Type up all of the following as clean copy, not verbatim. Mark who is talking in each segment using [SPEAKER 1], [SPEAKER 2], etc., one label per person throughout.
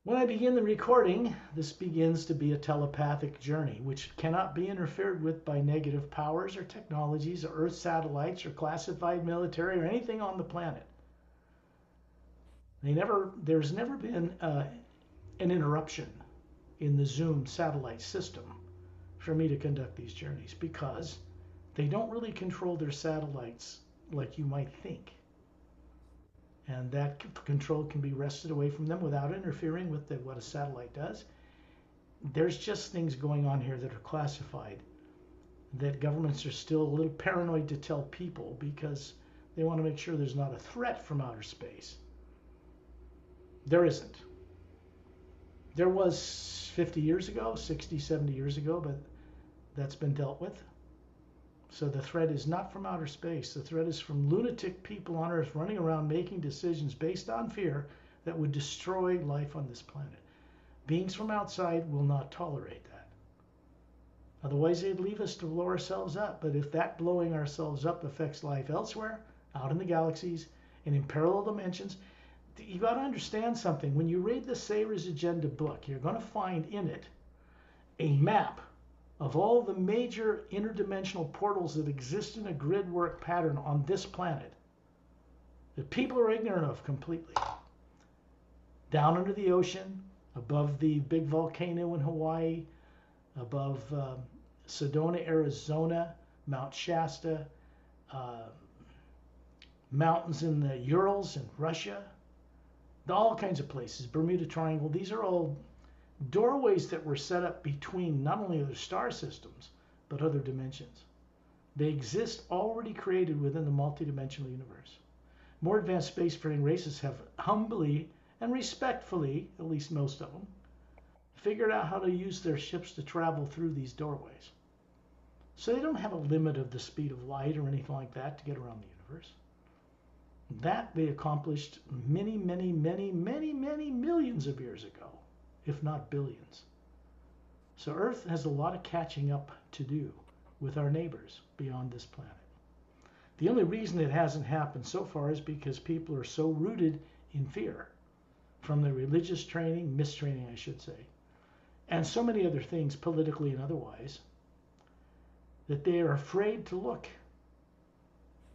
[SPEAKER 1] When I begin the recording, this begins to be a telepathic journey, which cannot be interfered with by negative powers or technologies or Earth satellites or classified military or anything on the planet. There's never been an interruption in the Zoom satellite system for me to conduct these journeys because they don't really control their satellites like you might think. And that control can be wrested away from them without interfering with what a satellite does. There's just things going on here that are classified that governments are still a little paranoid to tell people because they want to make sure there's not a threat from outer space. There isn't. There was 50 years ago, 60, 70 years ago, but that's been dealt with. So the threat is not from outer space. The threat is from lunatic people on Earth running around making decisions based on fear that would destroy life on this planet. Beings from outside will not tolerate that. Otherwise, they'd leave us to blow ourselves up. But if that blowing ourselves up affects life elsewhere, out in the galaxies, and in parallel dimensions, you got to understand something. When you read the Sailor's Agenda book, you're going to find in it a map of all the major interdimensional portals that exist in a grid work pattern on this planet that people are ignorant of completely. Down under the ocean, above the big volcano in Hawaii, above Sedona, Arizona, Mount Shasta, mountains in the Urals in Russia, all kinds of places, Bermuda Triangle. These are all doorways that were set up between not only other star systems, but other dimensions. They exist already created within the multidimensional universe. More advanced spacefaring races have humbly and respectfully, at least most of them, figured out how to use their ships to travel through these doorways. So they don't have a limit of the speed of light or anything like that to get around the universe. That they accomplished many, many, many, many, many millions of years ago, if not billions. So Earth has a lot of catching up to do with our neighbors beyond this planet. The only reason it hasn't happened so far is because people are so rooted in fear from their religious training, mistraining I should say, and so many other things politically and otherwise, that they are afraid to look,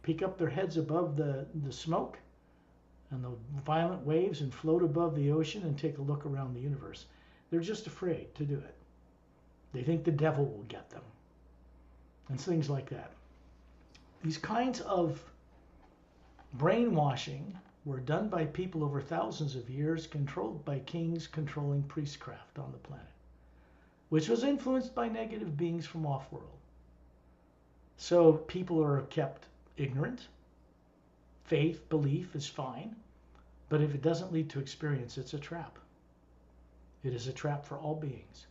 [SPEAKER 1] peek up their heads above the smoke and the violent waves and float above the ocean and take a look around the universe. They're just afraid to do it. They think the devil will get them and things like that. These kinds of brainwashing were done by people over thousands of years, controlled by kings controlling priestcraft on the planet, which was influenced by negative beings from off-world. So people are kept ignorant. Faith, belief is fine, but if it doesn't lead to experience, it's a trap. It is a trap for all beings.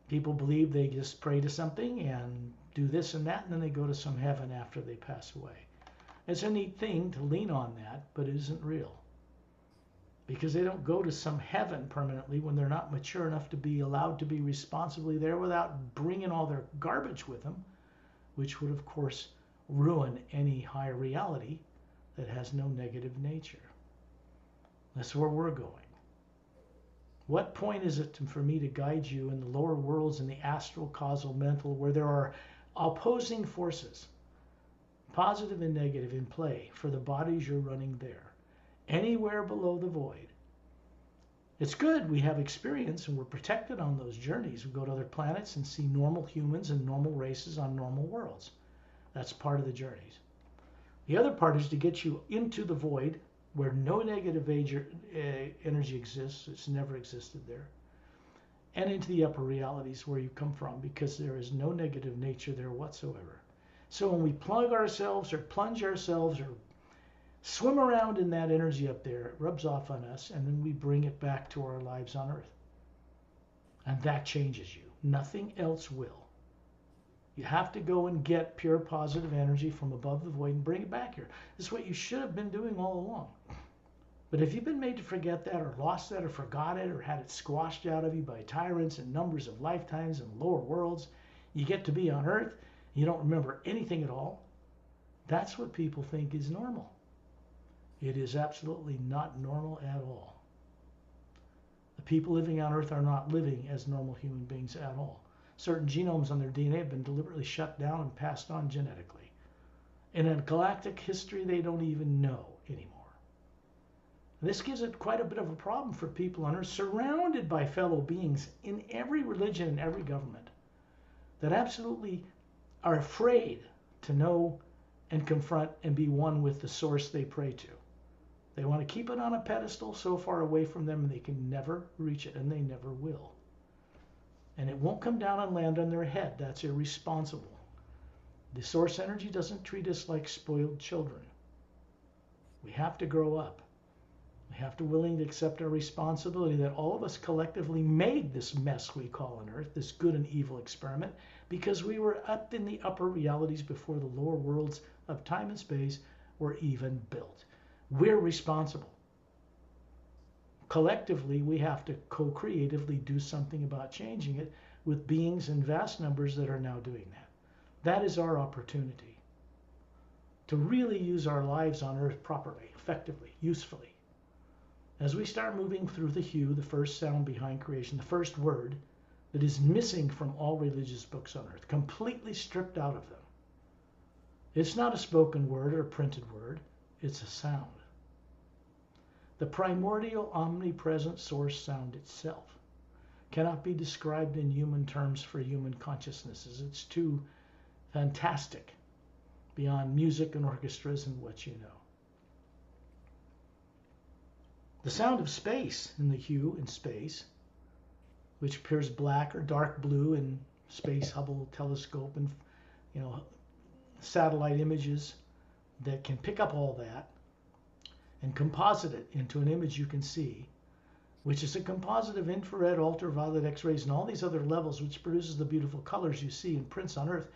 [SPEAKER 1] People believe they just pray to something and do this and that, and then they go to some heaven after they pass away. It's a neat thing to lean on that, but it isn't real. Because they don't go to some heaven permanently when they're not mature enough to be allowed to be responsibly there without bringing all their garbage with them, which would, of course, ruin any higher reality that has no negative nature. That's where we're going. What point is it for me to guide you in the lower worlds, in the astral, causal, mental, where there are opposing forces, positive and negative, in play for the bodies you're running there, anywhere below the void? It's good we have experience and we're protected on those journeys. We go to other planets and see normal humans and normal races on normal worlds. That's part of the journeys. The other part is to get you into the void where no negative energy exists. It's never existed there. And into the upper realities where you come from, because there is no negative nature there whatsoever. So when we plug ourselves or plunge ourselves or swim around in that energy up there, it rubs off on us, and then we bring it back to our lives on Earth. And that changes you. Nothing else will. You have to go and get pure positive energy from above the void and bring it back here. This is what you should have been doing all along. But if you've been made to forget that, or lost that, or forgot it, or had it squashed out of you by tyrants and numbers of lifetimes and lower worlds, you get to be on Earth, you don't remember anything at all. That's what people think is normal. It is absolutely not normal at all. The people living on Earth are not living as normal human beings at all. Certain genomes on their DNA have been deliberately shut down and passed on genetically. In a galactic history they don't even know anymore. This gives it quite a bit of a problem for people on Earth, surrounded by fellow beings in every religion and every government, that absolutely are afraid to know and confront and be one with the source they pray to. They want to keep it on a pedestal so far away from them they can never reach it, and they never will. And it won't come down and land on their head. That's irresponsible. The source energy doesn't treat us like spoiled children. We have to grow up. We have to willingly accept our responsibility that all of us collectively made this mess we call on Earth, this good and evil experiment, because we were up in the upper realities before the lower worlds of time and space were even built. We're responsible. Collectively, we have to co-creatively do something about changing it with beings in vast numbers that are now doing that. That is our opportunity to really use our lives on Earth properly, effectively, usefully. As we start moving through the hue, the first sound behind creation, the first word that is missing from all religious books on Earth, completely stripped out of them. It's not a spoken word or a printed word, it's a sound. The primordial, omnipresent source sound itself cannot be described in human terms for human consciousnesses. It's too fantastic, beyond music and orchestras and what you know. The sound of space in the hue in space, which appears black or dark blue in Space Hubble telescope and satellite images that can pick up all that and composite it into an image you can see, which is a composite of infrared, ultraviolet, X-rays, and all these other levels, which produces the beautiful colors you see in prints on Earth.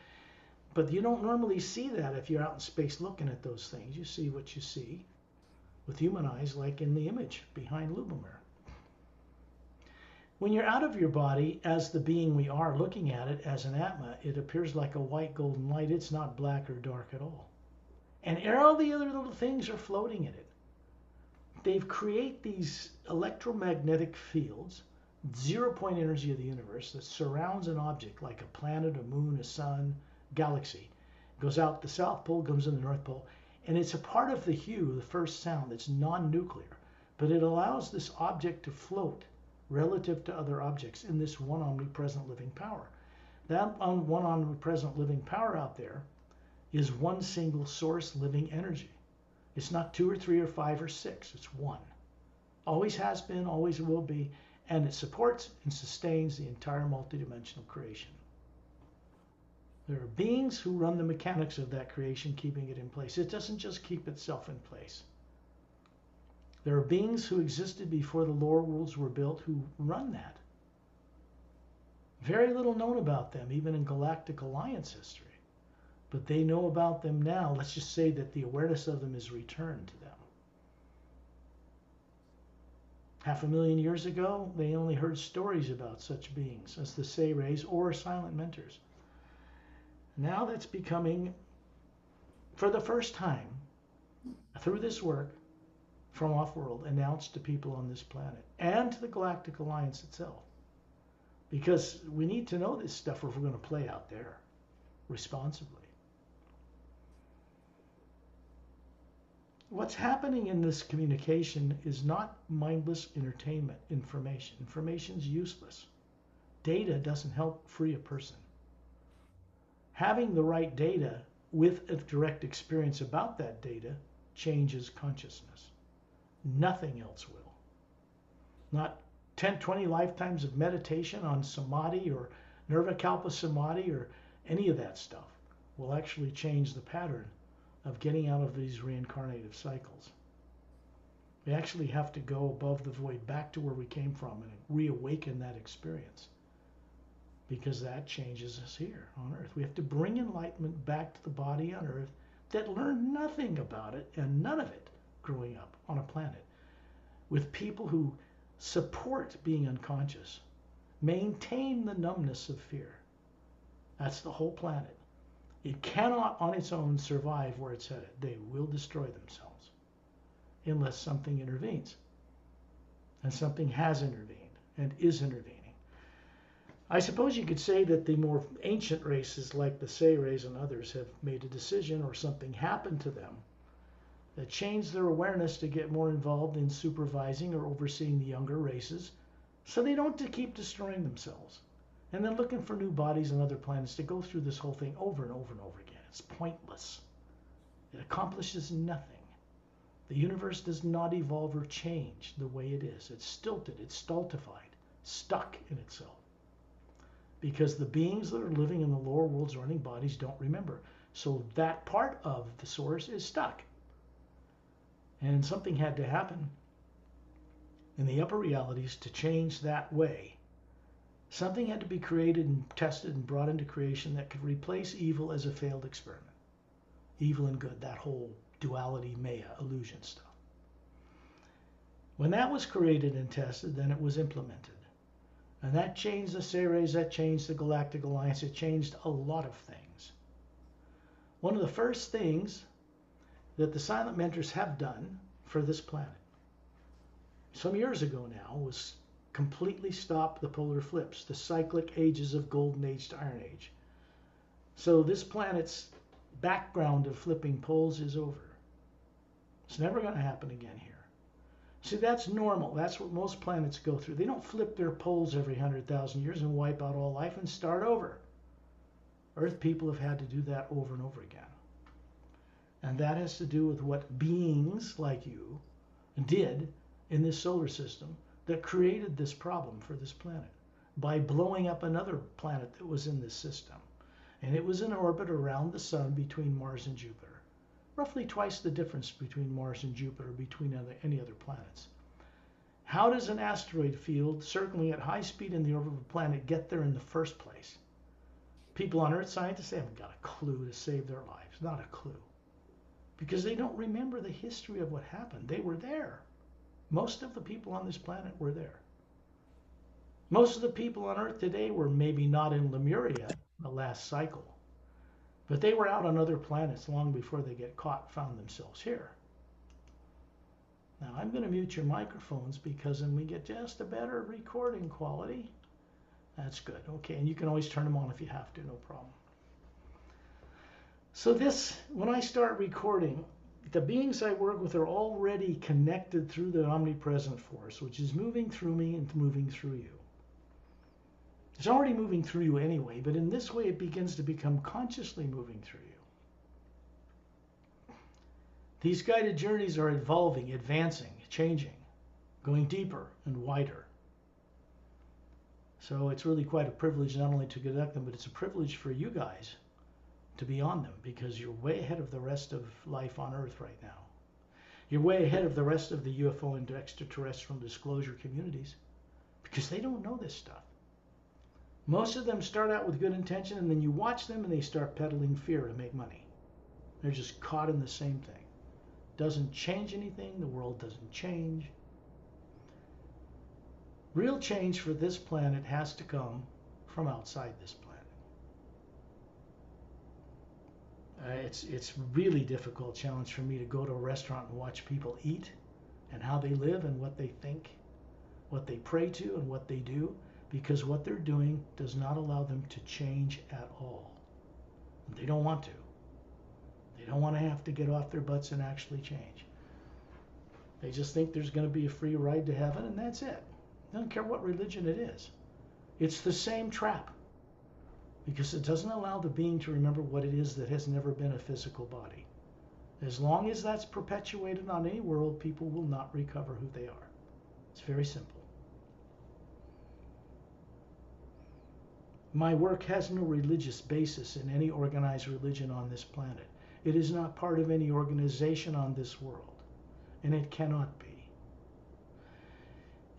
[SPEAKER 1] But you don't normally see that if you're out in space looking at those things. You see what you see with human eyes, like in the image behind Lubomir. When you're out of your body, as the being we are, looking at it as an Atma, it appears like a white golden light. It's not black or dark at all. And all the other little things are floating in it. They've created these electromagnetic fields, zero-point energy of the universe that surrounds an object like a planet, a moon, a sun, galaxy. It goes out the South Pole, comes in the North Pole, and it's a part of the hue, the first sound, that's non-nuclear, but it allows this object to float relative to other objects in this one omnipresent living power. That one omnipresent living power out there is one single source living energy. It's not 2 or 3 or 5 or 6, it's one. Always has been, always will be, and it supports and sustains the entire multidimensional creation. There are beings who run the mechanics of that creation, keeping it in place. It doesn't just keep itself in place. There are beings who existed before the lower worlds were built who run that. Very little known about them, even in Galactic Alliance history. But they know about them now. Let's just say that the awareness of them is returned to them. 500,000 years ago, they only heard stories about such beings as the Say-Rays or silent mentors. Now that's becoming, for the first time, through this work from off-world, announced to people on this planet and to the Galactic Alliance itself. Because we need to know this stuff if we're going to play out there responsibly. What's happening in this communication is not mindless entertainment information. Information's useless. Data doesn't help free a person. Having the right data with a direct experience about that data changes consciousness. Nothing else will. Not 10, 20 lifetimes of meditation on samadhi or nirvikalpa samadhi or any of that stuff will actually change the pattern of getting out of these reincarnative cycles. We actually have to go above the void, back to where we came from, and reawaken that experience, because that changes us here on Earth. We have to bring enlightenment back to the body on Earth that learned nothing about it and none of it growing up on a planet with people who support being unconscious, maintain the numbness of fear. That's the whole planet. It cannot on its own survive where it's headed. They will destroy themselves unless something intervenes. And something has intervened. and is intervening. I suppose you could say that the more ancient races like the Sayres and others have made a decision, or something happened to them that changed their awareness to get more involved in supervising or overseeing the younger races so they don't keep destroying themselves and then looking for new bodies on other planets to go through this whole thing over and over and over again. It's pointless. It accomplishes nothing. The universe does not evolve or change the way it is. It's stilted, it's stultified, stuck in itself. Because the beings that are living in the lower worlds running bodies don't remember. So that part of the source is stuck. And something had to happen in the upper realities to change that way. Something had to be created and tested and brought into creation that could replace evil as a failed experiment. Evil and good, that whole duality, Maya, illusion stuff. When that was created and tested, then it was implemented. And that changed the Sayres, that changed the Galactic Alliance, it changed a lot of things. One of the first things that the silent mentors have done for this planet, some years ago now, was completely stop the polar flips, the cyclic ages of Golden Age to Iron Age. So this planet's background of flipping poles is over. It's never going to happen again here. See, that's normal. That's what most planets go through. They don't flip their poles every 100,000 years and wipe out all life and start over. Earth people have had to do that over and over again. And that has to do with what beings like you did in this solar system that created this problem for this planet by blowing up another planet that was in this system. And it was in orbit around the sun between Mars and Jupiter. Roughly twice the difference between Mars and Jupiter, between any other planets. How does an asteroid field circling at high speed in the orbit of a planet get there in the first place? People on Earth, scientists, they haven't got a clue to save their lives. Not a clue. Because they don't remember the history of what happened. They were there. Most of the people on this planet were there. Most of the people on Earth today were maybe not in Lemuria, the last cycle. But they were out on other planets long before they get caught, found themselves here. Now I'm going to mute your microphones because then we get just a better recording quality. That's good. Okay, and you can always turn them on if you have to, no problem. So this, when I start recording, the beings I work with are already connected through the omnipresent force, which is moving through me and moving through you. It's already moving through you anyway, but in this way it begins to become consciously moving through you. These guided journeys are evolving, advancing, changing, going deeper and wider. So it's really quite a privilege not only to conduct them, but it's a privilege for you guys to be on them because you're way ahead of the rest of life on Earth right now. You're way ahead of the rest of the UFO and extraterrestrial disclosure communities because they don't know this stuff. Most of them start out with good intention, and then you watch them and they start peddling fear to make money. They're just caught in the same thing. Doesn't change anything. The world doesn't change. Real change for this planet has to come from outside this planet. It's really difficult challenge for me to go to a restaurant and watch people eat and how they live and what they think, what they pray to and what they do. Because what they're doing does not allow them to change at all. They don't want to. They don't want to have to get off their butts and actually change. They just think there's going to be a free ride to heaven and that's it. They don't care what religion it is. It's the same trap. Because it doesn't allow the being to remember what it is that has never been a physical body. As long as that's perpetuated on any world, people will not recover who they are. It's very simple. My work has no religious basis in any organized religion on this planet. It is not part of any organization on this world, and it cannot be.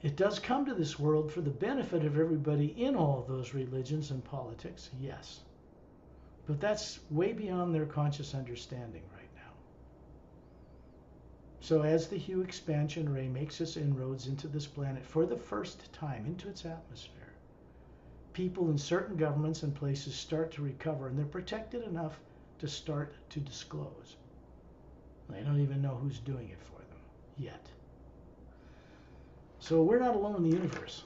[SPEAKER 1] It does come to this world for the benefit of everybody in all of those religions and politics, yes. But that's way beyond their conscious understanding right now. So as the Hue expansion ray makes its inroads into this planet for the first time, into its atmosphere, people in certain governments and places start to recover, and they're protected enough to start to disclose. They don't even know who's doing it for them yet. So we're not alone in the universe.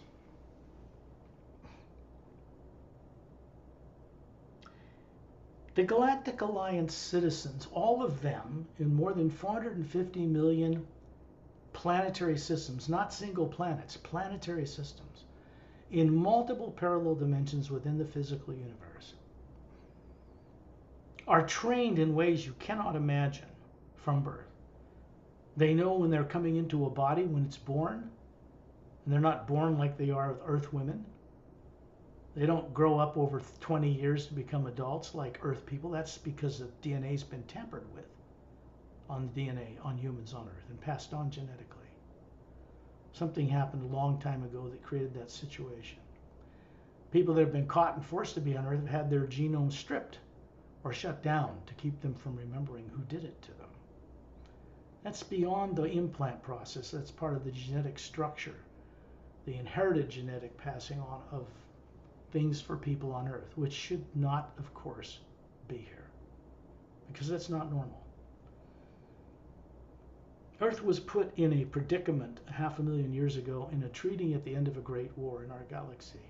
[SPEAKER 1] The Galactic Alliance citizens, all of them in more than 450 million planetary systems, not single planets, planetary systems, in multiple parallel dimensions within the physical universe, are trained in ways you cannot imagine from birth. They know when they're coming into a body when it's born, and they're not born like they are with Earth women. They don't grow up over 20 years to become adults like Earth people. That's because the DNA's been tampered with on the DNA on humans on Earth and passed on genetically. Something happened a long time ago that created that situation. People that have been caught and forced to be on Earth have had their genomes stripped or shut down to keep them from remembering who did it to them. That's beyond the implant process. That's part of the genetic structure, the inherited genetic passing on of things for people on Earth, which should not, of course, be here, because that's not normal. Earth was put in a predicament 500,000 years ago in a treaty at the end of a great war in our galaxy,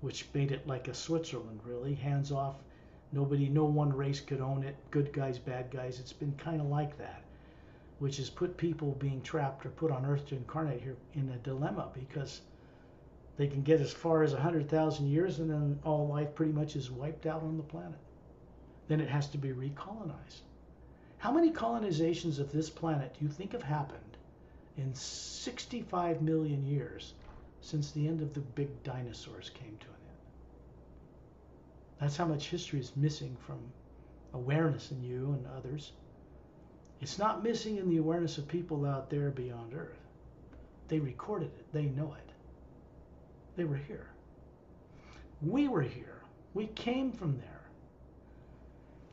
[SPEAKER 1] which made it like a Switzerland, really, hands off. Nobody, no one race could own it. Good guys, bad guys. It's been kind of like that, which has put people being trapped or put on Earth to incarnate here in a dilemma, because they can get as far as 100,000 years and then all life pretty much is wiped out on the planet. Then it has to be recolonized. How many colonizations of this planet do you think have happened in 65 million years since the end of the big dinosaurs came to an end? That's how much history is missing from awareness in you and others. It's not missing in the awareness of people out there beyond Earth. They recorded it. They know it. They were here. We were here. We came from there.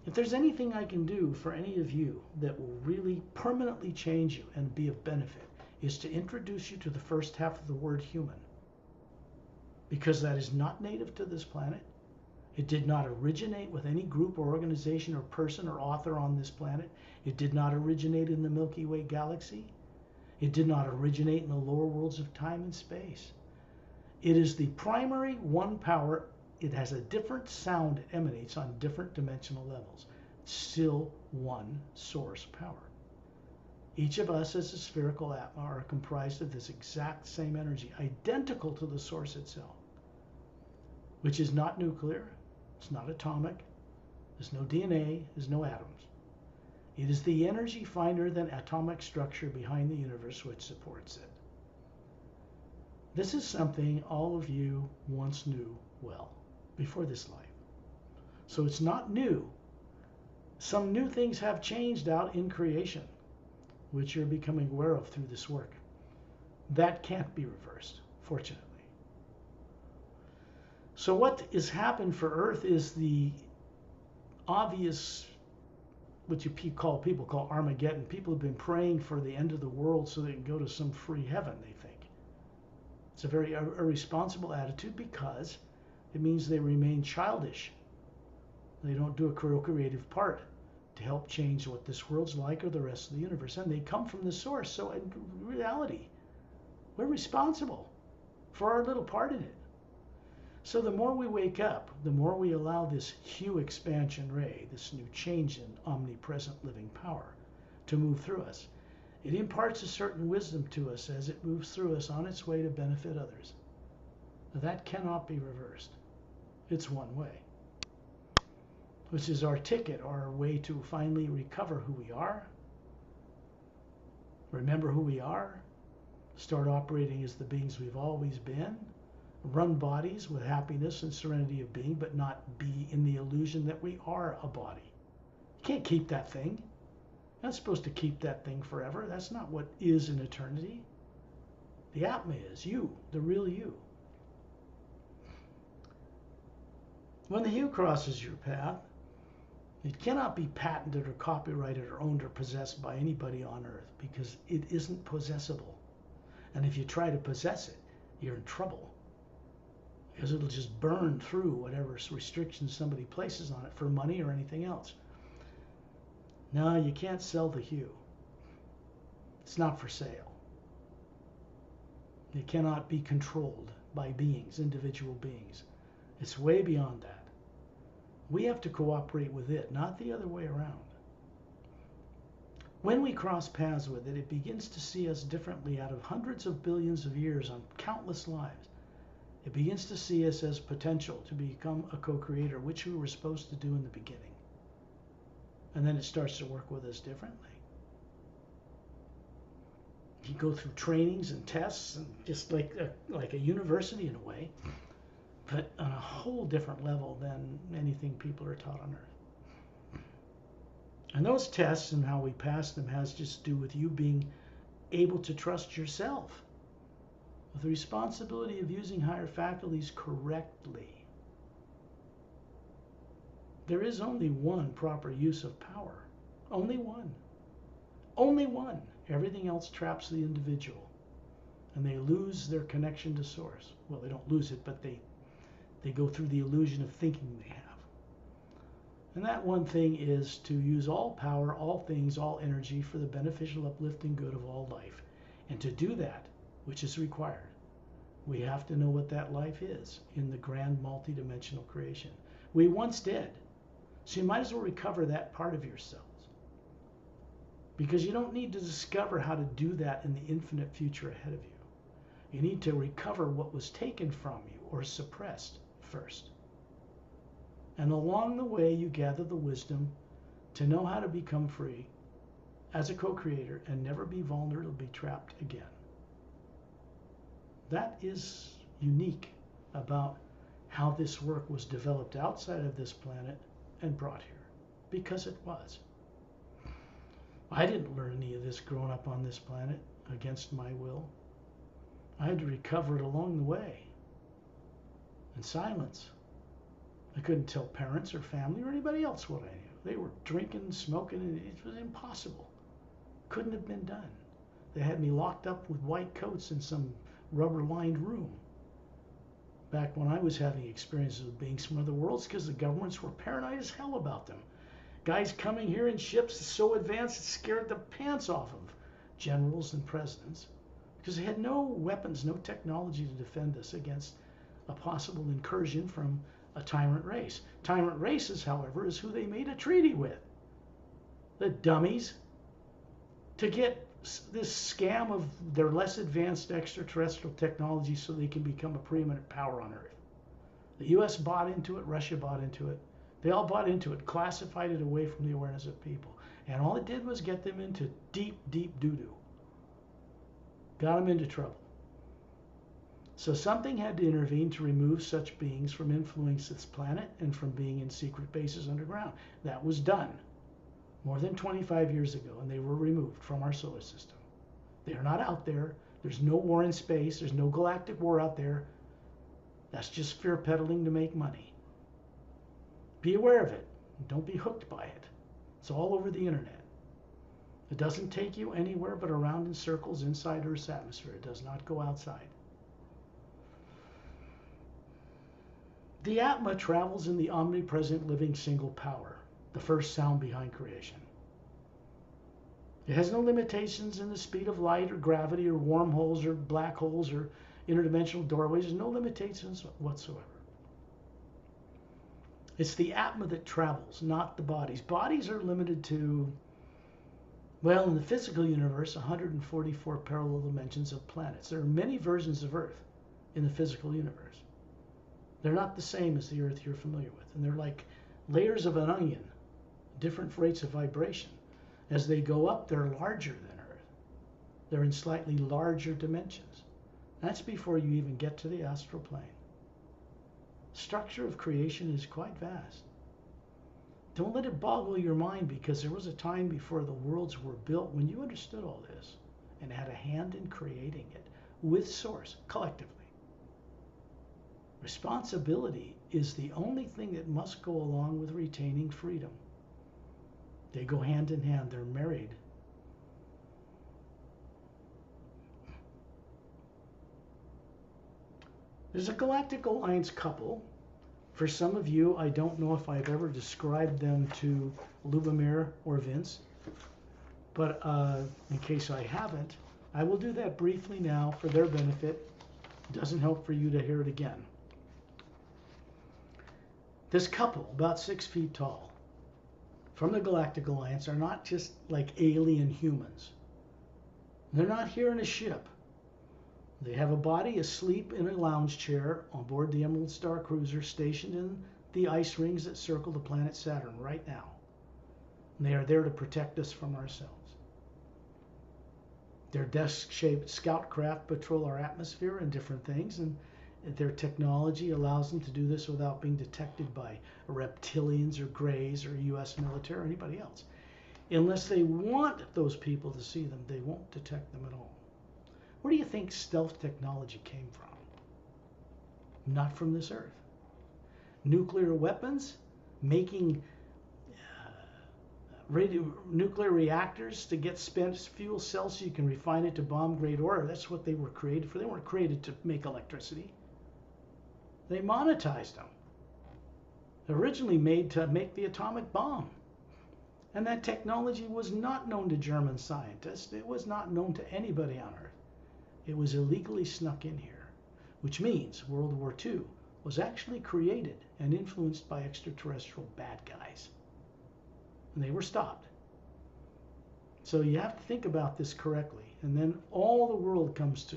[SPEAKER 1] If there's anything I can do for any of you that will really permanently change you and be of benefit, is to introduce you to the first half of the word human. Because that is not native to this planet. It did not originate with any group or organization or person or author on this planet. It did not originate in the Milky Way galaxy. It did not originate in the lower worlds of time and space. It is the primary one power. It has a different sound it emanates on different dimensional levels. Still one source power. Each of us as a spherical atma are comprised of this exact same energy, identical to the source itself, which is not nuclear, it's not atomic, there's no DNA, there's no atoms. It is the energy finer than atomic structure behind the universe which supports it. This is something all of you once knew well before this life. So it's not new. Some new things have changed out in creation, which you're becoming aware of through this work. That can't be reversed, fortunately. So what has happened for Earth is the obvious, what people call Armageddon. People have been praying for the end of the world so they can go to some free heaven, they think. It's a very irresponsible attitude, because it means they remain childish. They don't do a creative part to help change what this world's like or the rest of the universe. And they come from the source. So in reality, we're responsible for our little part in it. So the more we wake up, the more we allow this hue expansion ray, this new change in omnipresent living power, to move through us. It imparts a certain wisdom to us as it moves through us on its way to benefit others. Now, that cannot be reversed. It's one way, which is our ticket, our way to finally recover who we are, remember who we are, start operating as the beings we've always been, run bodies with happiness and serenity of being, but not be in the illusion that we are a body. You can't keep that thing. You're not supposed to keep that thing forever. That's not what is in eternity. The Atma is you, the real you. When the hue crosses your path, it cannot be patented or copyrighted or owned or possessed by anybody on Earth, because it isn't possessible. And if you try to possess it, you're in trouble, because it'll just burn through whatever restrictions somebody places on it for money or anything else. No, you can't sell the hue. It's not for sale. It cannot be controlled by beings, individual beings. It's way beyond that. We have to cooperate with it, not the other way around. When we cross paths with it, it begins to see us differently out of hundreds of billions of years on countless lives. It begins to see us as potential to become a co-creator, which we were supposed to do in the beginning. And then it starts to work with us differently. You go through trainings and tests, and just like a university in a way, but on a whole different level than anything people are taught on Earth. And those tests and how we pass them has just to do with you being able to trust yourself with the responsibility of using higher faculties correctly. There is only one proper use of power. Only one. Only one. Everything else traps the individual. And they lose their connection to source. Well, they don't lose it, but they go through the illusion of thinking they have. And that one thing is to use all power, all things, all energy for the beneficial uplifting good of all life. And to do that, which is required, we have to know what that life is in the grand multidimensional creation. We once did. So you might as well recover that part of yourselves. Because you don't need to discover how to do that in the infinite future ahead of you. You need to recover what was taken from you or suppressed first. And along the way, you gather the wisdom to know how to become free as a co-creator and never be vulnerable to be trapped again. That is unique about how this work was developed outside of this planet and brought here, because it was. I didn't learn any of this growing up on this planet against my will. I had to recover it along the way in silence. I couldn't tell parents or family or anybody else what I knew. They were drinking, smoking, and it was impossible. Couldn't have been done. They had me locked up with white coats in some rubber-lined room back when I was having experiences with beings from other worlds, because the governments were paranoid as hell about them. Guys coming here in ships so advanced it scared the pants off of generals and presidents, because they had no weapons, no technology to defend us against a possible incursion from a tyrant race. Tyrant races, however, is who they made a treaty with. The dummies. To get this scam of their less advanced extraterrestrial technology so they can become a preeminent power on Earth. The US bought into it, Russia bought into it. They all bought into it, classified it away from the awareness of people. And all it did was get them into deep, deep doo-doo. Got them into trouble. So something had to intervene to remove such beings from influencing this planet and from being in secret bases underground. That was done more than 25 years ago, and they were removed from our solar system. They are not out there. There's no war in space. There's no galactic war out there. That's just fear peddling to make money. Be aware of it. Don't be hooked by it. It's all over the internet. It doesn't take you anywhere but around in circles inside Earth's atmosphere. It does not go outside. The Atma travels in the omnipresent living single power, the first sound behind creation. It has no limitations in the speed of light or gravity or wormholes or black holes or interdimensional doorways. There's no limitations whatsoever. It's the Atma that travels, not the bodies. Bodies are limited to, well, in the physical universe, 144 parallel dimensions of planets. There are many versions of Earth in the physical universe. They're not the same as the Earth you're familiar with. And they're like layers of an onion, different rates of vibration. As they go up, they're larger than Earth. They're in slightly larger dimensions. That's before you even get to the astral plane. Structure of creation is quite vast. Don't let it boggle your mind, because there was a time before the worlds were built when you understood all this and had a hand in creating it with Source, collectively. Responsibility is the only thing that must go along with retaining freedom. They go hand in hand. They're married. There's a Galactic Alliance couple. For some of you, I don't know if I've ever described them to Lubomir or Vince, but in case I haven't, I will do that briefly now for their benefit. It doesn't help for you to hear it again. This couple, about 6 feet tall, from the Galactic Alliance, are not just like alien humans. They're not here in a ship. They have a body asleep in a lounge chair on board the Emerald Star Cruiser stationed in the ice rings that circle the planet Saturn right now. And they are there to protect us from ourselves. Their desk-shaped scout craft patrol our atmosphere and different things, and their technology allows them to do this without being detected by reptilians or greys or U.S. military or anybody else. Unless they want those people to see them, they won't detect them at all. Where do you think stealth technology came from? Not from this Earth. Nuclear weapons, making nuclear reactors to get spent fuel cells so you can refine it to bomb-grade ore. That's what they were created for. They weren't created to make electricity. They monetized them. Originally made to make the atomic bomb. And that technology was not known to German scientists. It was not known to anybody on Earth. It was illegally snuck in here, which means World War II was actually created and influenced by extraterrestrial bad guys. And they were stopped. So you have to think about this correctly, and then all the world comes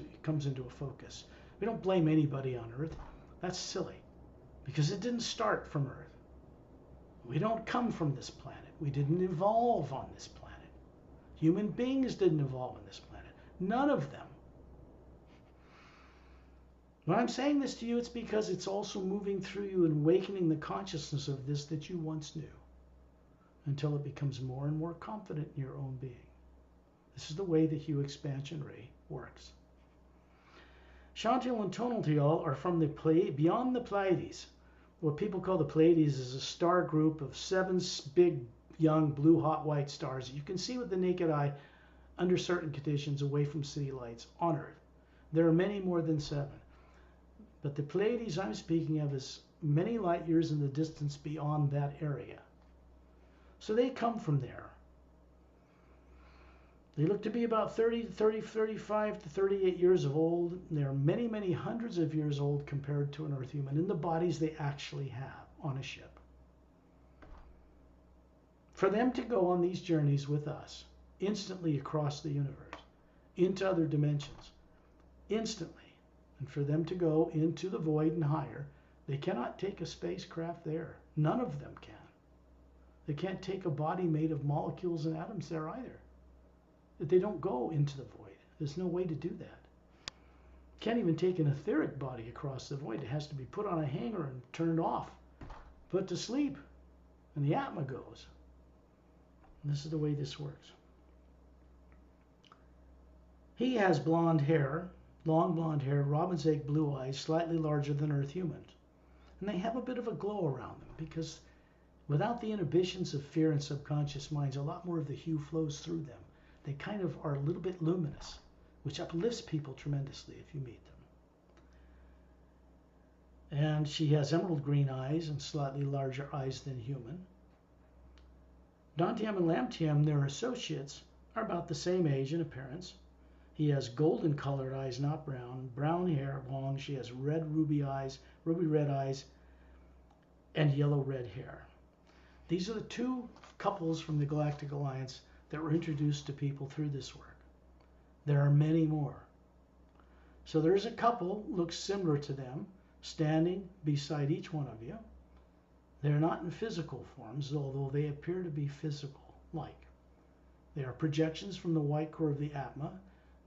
[SPEAKER 1] into a focus. We don't blame anybody on Earth. That's silly, because it didn't start from Earth. We don't come from this planet. We didn't evolve on this planet. Human beings didn't evolve on this planet. None of them. When I'm saying this to you, it's because it's also moving through you and awakening the consciousness of this that you once knew, until it becomes more and more confident in your own being. This is the way the Hue expansion ray works. Chantil and Tonatiuh are from beyond the Pleiades. What people call the Pleiades is a star group of 7 big, young, blue, hot, white stars that you can see with the naked eye under certain conditions away from city lights on Earth. There are many more than 7. But the Pleiades I'm speaking of is many light years in the distance beyond that area. So they come from there. They look to be about 35 to 38 years old. They're many, many hundreds of years old compared to an Earth human in the bodies they actually have on a ship. For them to go on these journeys with us, instantly across the universe, into other dimensions, instantly, and for them to go into the void and higher, they cannot take a spacecraft there. None of them can. They can't take a body made of molecules and atoms there either. They don't go into the void. There's no way to do that. Can't even take an etheric body across the void. It has to be put on a hanger and turned off, put to sleep, and the atma goes. And this is the way this works. He has blonde hair, long blonde hair, robin's egg blue eyes, slightly larger than Earth humans. And they have a bit of a glow around them because without the inhibitions of fear and subconscious minds, a lot more of the hue flows through them. They kind of are a little bit luminous, which uplifts people tremendously if you meet them. And she has emerald green eyes and slightly larger eyes than human. Dantium and Lamtium, their associates, are about the same age in appearance. He has golden colored eyes, not brown, brown hair, long. She has ruby red eyes, and yellow red hair. These are the 2 couples from the Galactic Alliance that were introduced to people through this work. There are many more. So there's a couple, looks similar to them, standing beside each one of you. They're not in physical forms, although they appear to be physical-like. They are projections from the white core of the Atma.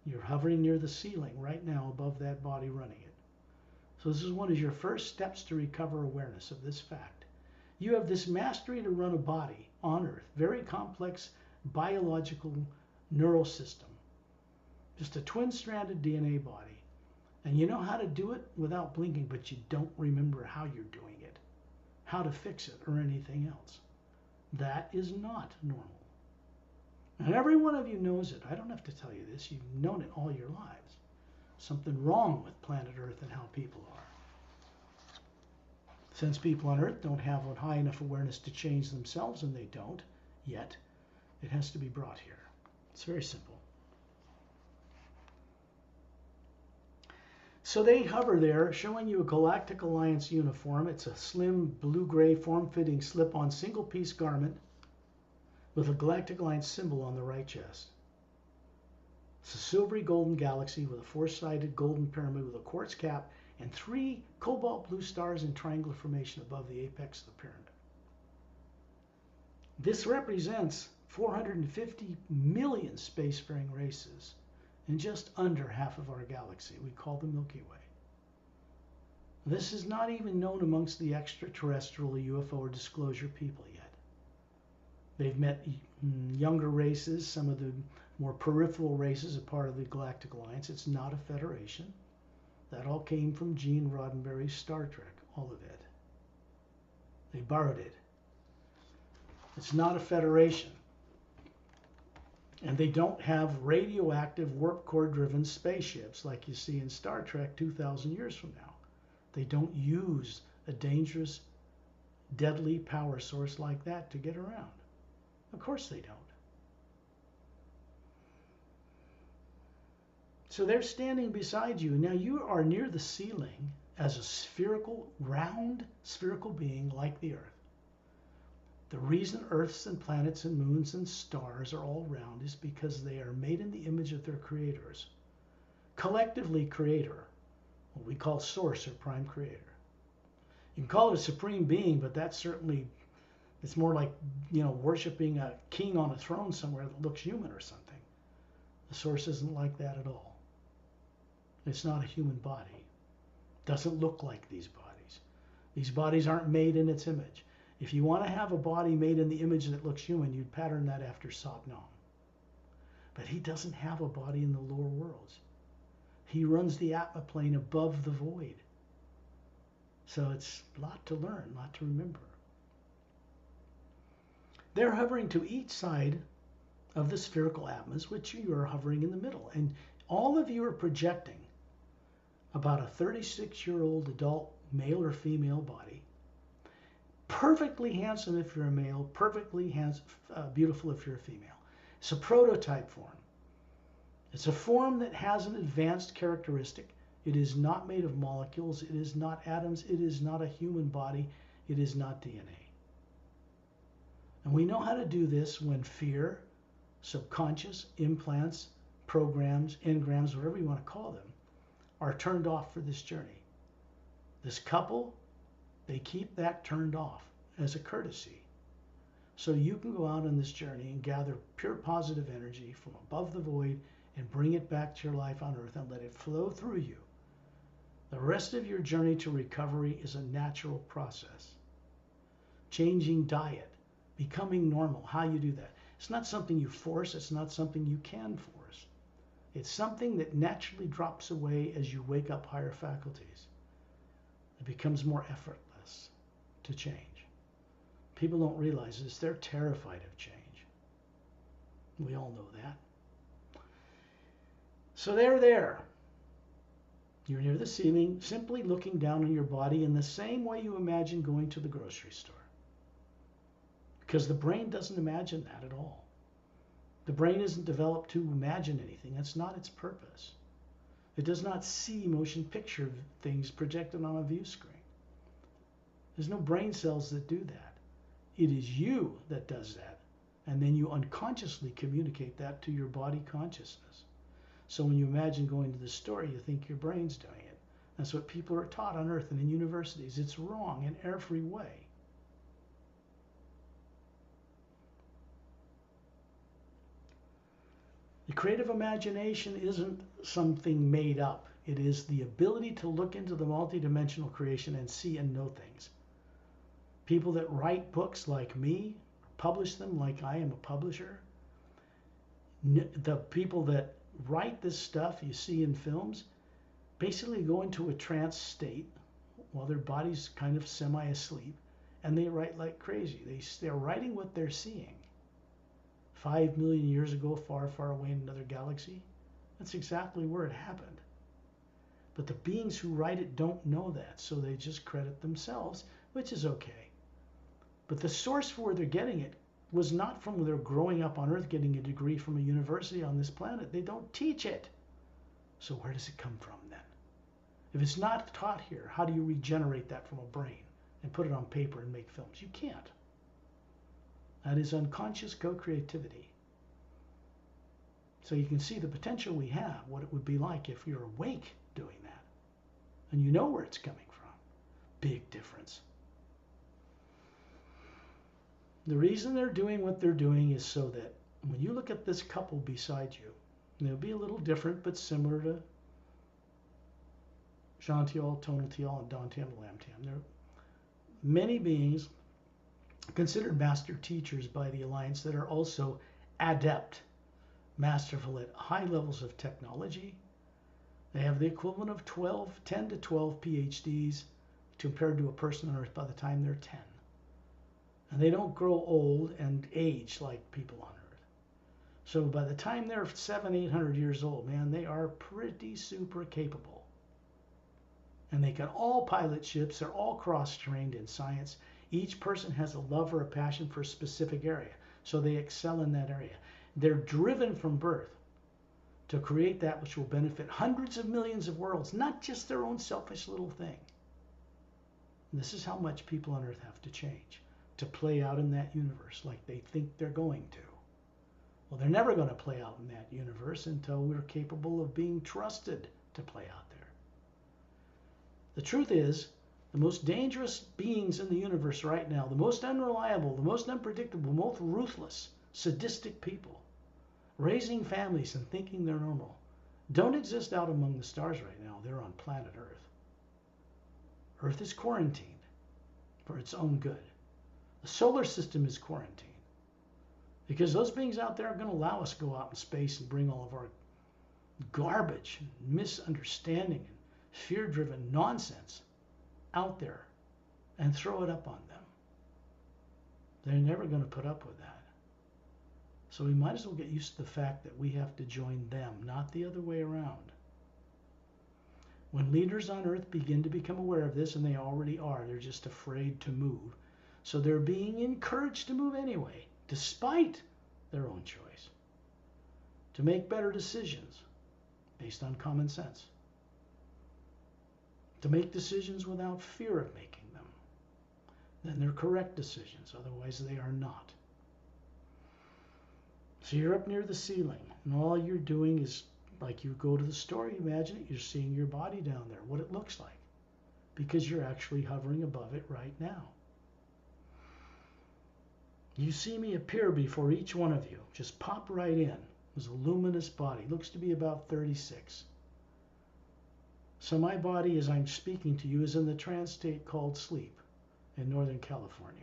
[SPEAKER 1] You're hovering near the ceiling right now above that body running it. So this is one of your first steps to recover awareness of this fact. You have this mastery to run a body on Earth, very complex biological neural system, just a twin-stranded DNA body. And you know how to do it without blinking, but you don't remember how you're doing it, how to fix it, or anything else. That is not normal. And every one of you knows it. I don't have to tell you this. You've known it all your lives. Something wrong with planet Earth and how people are. Since people on Earth don't have a high enough awareness to change themselves, and they don't yet, it has to be brought here. It's very simple. So they hover there, showing you a Galactic Alliance uniform. It's a slim blue-gray form-fitting slip-on single-piece garment with a Galactic Alliance symbol on the right chest. It's a silvery golden galaxy with a four-sided golden pyramid with a quartz cap and 3 cobalt blue stars in triangular formation above the apex of the pyramid. This represents 450 million spacefaring races in just under half of our galaxy. We call the Milky Way. This is not even known amongst the extraterrestrial UFO or disclosure people yet. They've met younger races, some of the more peripheral races, a part of the Galactic Alliance. It's not a federation. That all came from Gene Roddenberry's Star Trek, all of it. They borrowed it. It's not a federation. And they don't have radioactive warp core driven spaceships like you see in Star Trek 2,000 years from now. They don't use a dangerous, deadly power source like that to get around. Of course they don't. So they're standing beside you. Now you are near the ceiling as a spherical, round spherical being like the Earth. The reason Earths and planets and moons and stars are all round is because they are made in the image of their creators. Collectively creator, what we call source or prime creator. You can call it a supreme being, but that's certainly, it's more like, worshiping a king on a throne somewhere that looks human or something. The source isn't like that at all. It's not a human body. Doesn't look like these bodies. These bodies aren't made in its image. If you want to have a body made in the image that looks human, you'd pattern that after Satnam. But he doesn't have a body in the lower worlds. He runs the Atma plane above the void. So it's a lot to learn, a lot to remember. They're hovering to each side of the spherical Atmas, which you are hovering in the middle. And all of you are projecting about a 36-year-old adult male or female body. Perfectly handsome if you're a male, perfectly beautiful if you're a female. It's a prototype form. It's a form that has an advanced characteristic. It is not made of molecules. It is not atoms. It is not a human body. It is not DNA. And we know how to do this when fear, subconscious, implants, programs, engrams, whatever you want to call them, are turned off for this journey. This couple, they keep that turned off as a courtesy. So you can go out on this journey and gather pure positive energy from above the void and bring it back to your life on earth and let it flow through you. The rest of your journey to recovery is a natural process. Changing diet, becoming normal, how you do that. It's not something you force, it's not something you can force. It's something that naturally drops away as you wake up higher faculties. It becomes more effortless to change. People don't realize this. They're terrified of change. We all know that. So they're there. You're near the ceiling, simply looking down on your body in the same way you imagine going to the grocery store. Because the brain doesn't imagine that at all. The brain isn't developed to imagine anything. That's not its purpose. It does not see motion picture things projected on a view screen. There's no brain cells that do that. It is you that does that. And then you unconsciously communicate that to your body consciousness. So when you imagine going to the store, you think your brain's doing it. That's what people are taught on Earth and in universities. It's wrong in every way. The creative imagination isn't something made up. It is the ability to look into the multidimensional creation and see and know things. People that write books like me, publish them like I am a publisher, the people that write this stuff you see in films basically go into a trance state while their body's kind of semi-asleep, and they write like crazy. They're writing what they're seeing. 5 million years ago, far, far away in another galaxy, that's exactly where it happened. But the beings who write it don't know that, so they just credit themselves, which is okay. But the source for where they're getting it was not from where they're growing up on Earth getting a degree from a university on this planet. They don't teach it. So where does it come from then? If it's not taught here, how do you regenerate that from a brain and put it on paper and make films? You can't. That is unconscious co-creativity. So you can see the potential we have, what it would be like if you're awake doing that. And you know where it's coming from. Big difference. The reason they're doing what they're doing is so that when you look at this couple beside you, they'll be a little different but similar to Shantial, Tonatial, and Dantian Lamtian. There are many beings considered master teachers by the Alliance that are also adept, masterful at high levels of technology. They have the equivalent of 10 to 12 PhDs compared to a person on Earth by the time they're 10. And they don't grow old and age like people on Earth. So by the time they're 700, 800 years old, man, they are pretty super capable. And they can all pilot ships. They're all cross-trained in science. Each person has a love or a passion for a specific area. So they excel in that area. They're driven from birth to create that which will benefit hundreds of millions of worlds, not just their own selfish little thing. And this is how much people on Earth have to change to play out in that universe like they think they're going to. Well, they're never going to play out in that universe until we're capable of being trusted to play out there. The truth is, the most dangerous beings in the universe right now, the most unreliable, the most unpredictable, most ruthless, sadistic people, raising families and thinking they're normal, don't exist out among the stars right now. They're on planet Earth. Earth is quarantined for its own good. The solar system is quarantined because those beings out there are going to allow us to go out in space and bring all of our garbage, and misunderstanding, and fear-driven nonsense out there and throw it up on them. They're never going to put up with that. So we might as well get used to the fact that we have to join them, not the other way around. When leaders on Earth begin to become aware of this, and they already are, they're just afraid to move. So they're being encouraged to move anyway, despite their own choice, to make better decisions based on common sense, to make decisions without fear of making them. Then they're correct decisions, otherwise they are not. So you're up near the ceiling, and all you're doing is, like you go to the store, you imagine it, you're seeing your body down there, what it looks like, because you're actually hovering above it right now. You see me appear before each one of you, just pop right in. There's a luminous body, looks to be about 36. So my body, as I'm speaking to you, is in the trance state called sleep in Northern California.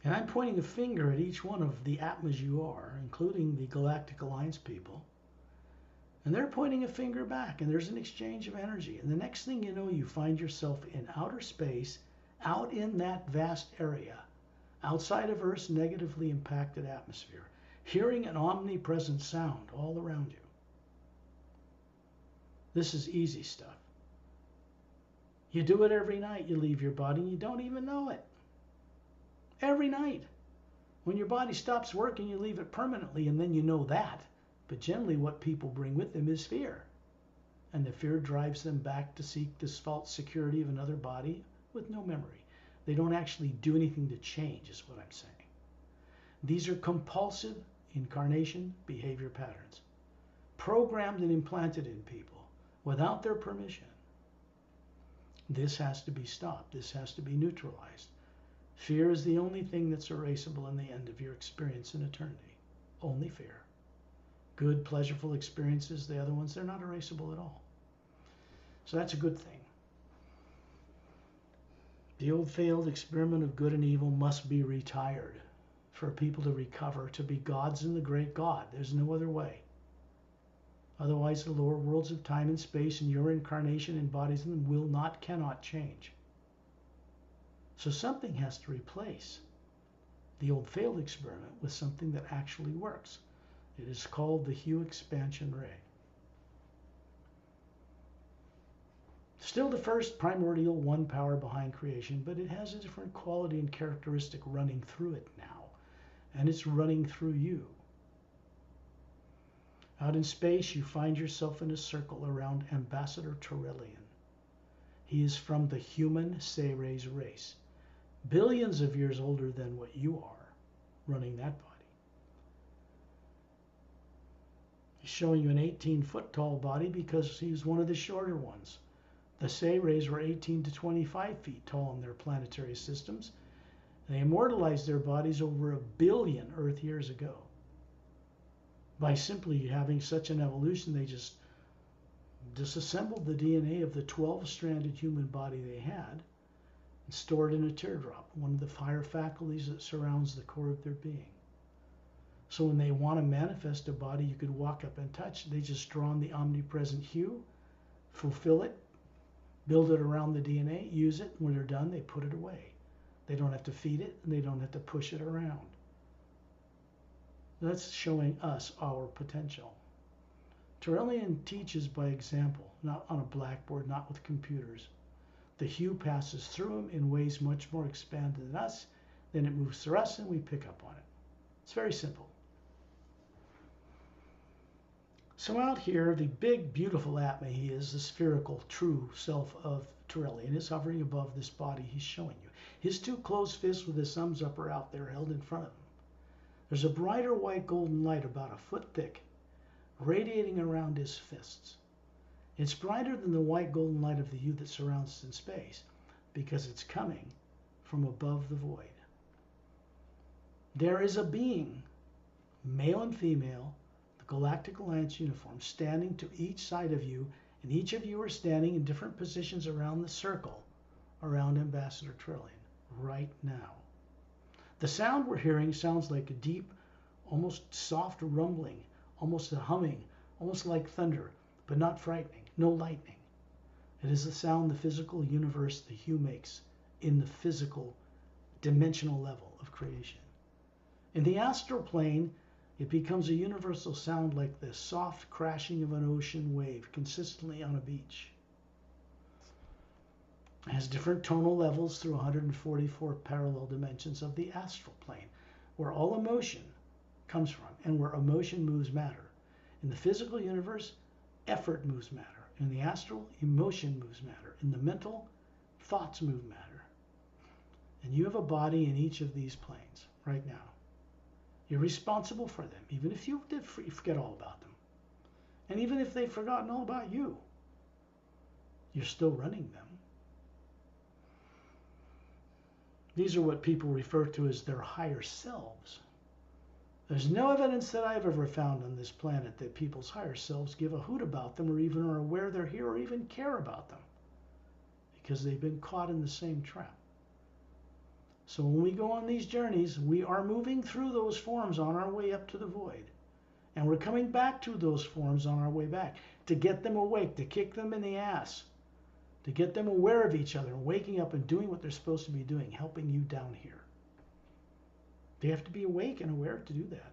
[SPEAKER 1] And I'm pointing a finger at each one of the Atmas you are, including the Galactic Alliance people. And they're pointing a finger back, and there's an exchange of energy. And the next thing you know, you find yourself in outer space, out in that vast area, outside of Earth's negatively impacted atmosphere, hearing an omnipresent sound all around you. This is easy stuff. You do it every night. You leave your body, and you don't even know it. Every night. When your body stops working, you leave it permanently, and then you know that. But generally what people bring with them is fear. And the fear drives them back to seek this false security of another body with no memory. They don't actually do anything to change, is what I'm saying. These are compulsive incarnation behavior patterns, programmed and implanted in people without their permission. This has to be stopped. This has to be neutralized. Fear is the only thing that's erasable in the end of your experience in eternity. Only fear. Good, pleasurable experiences, the other ones, they're not erasable at all. So that's a good thing. The old failed experiment of good and evil must be retired for people to recover, to be gods in the great God. There's no other way. Otherwise, the lower worlds of time and space and your incarnation and bodies in them cannot change. So something has to replace the old failed experiment with something that actually works. It is called the Hue expansion ray. Still the first primordial one power behind creation, but it has a different quality and characteristic running through it now. And it's running through you. Out in space, you find yourself in a circle around Ambassador Turelian. He is from the human Ceres race, billions of years older than what you are, running that body. He's showing you an 18-foot tall body because he's one of the shorter ones. The Ceres were 18 to 25 feet tall in their planetary systems. They immortalized their bodies over 1 billion Earth years ago. By simply having such an evolution, they just disassembled the DNA of the 12-stranded human body they had and stored in a teardrop, one of the higher faculties that surrounds the core of their being. So when they want to manifest a body you could walk up and touch, they just draw on the omnipresent hue, fulfill it, build it around the DNA, use it. When they're done, they put it away. They don't have to feed it, and they don't have to push it around. That's showing us our potential. Turelian teaches by example, not on a blackboard, not with computers. The hue passes through him in ways much more expanded than us, then it moves through us and we pick up on it. It's very simple. So out here, the big, beautiful Atma, he is the spherical, true self of Turelian, is hovering above this body he's showing you. His two closed fists with his thumbs up are out there, held in front of him. There's a brighter white golden light about a foot thick, radiating around his fists. It's brighter than the white golden light of the hue that surrounds us in space, because it's coming from above the void. There is a being, male and female, the Galactic Alliance uniform, standing to each side of you, and each of you are standing in different positions around the circle, around Ambassador Turelian, right now. The sound we're hearing sounds like a deep, almost soft rumbling, almost a humming, almost like thunder, but not frightening, no lightning. It is the sound the physical universe, the hue, makes in the physical dimensional level of creation. In the astral plane, it becomes a universal sound like the soft crashing of an ocean wave consistently on a beach. It has different tonal levels through 144 parallel dimensions of the astral plane, where all emotion comes from and where emotion moves matter. In the physical universe, effort moves matter. In the astral, emotion moves matter. In the mental, thoughts move matter. And you have a body in each of these planes right now. You're responsible for them, even if you did forget all about them. And even if they've forgotten all about you, you're still running them. These are what people refer to as their higher selves. There's no evidence that I've ever found on this planet that people's higher selves give a hoot about them or even are aware they're here or even care about them, because they've been caught in the same trap. So when we go on these journeys, we are moving through those forms on our way up to the void. And we're coming back to those forms on our way back to get them awake, to kick them in the ass, to get them aware of each other, waking up and doing what they're supposed to be doing, helping you down here. They have to be awake and aware to do that.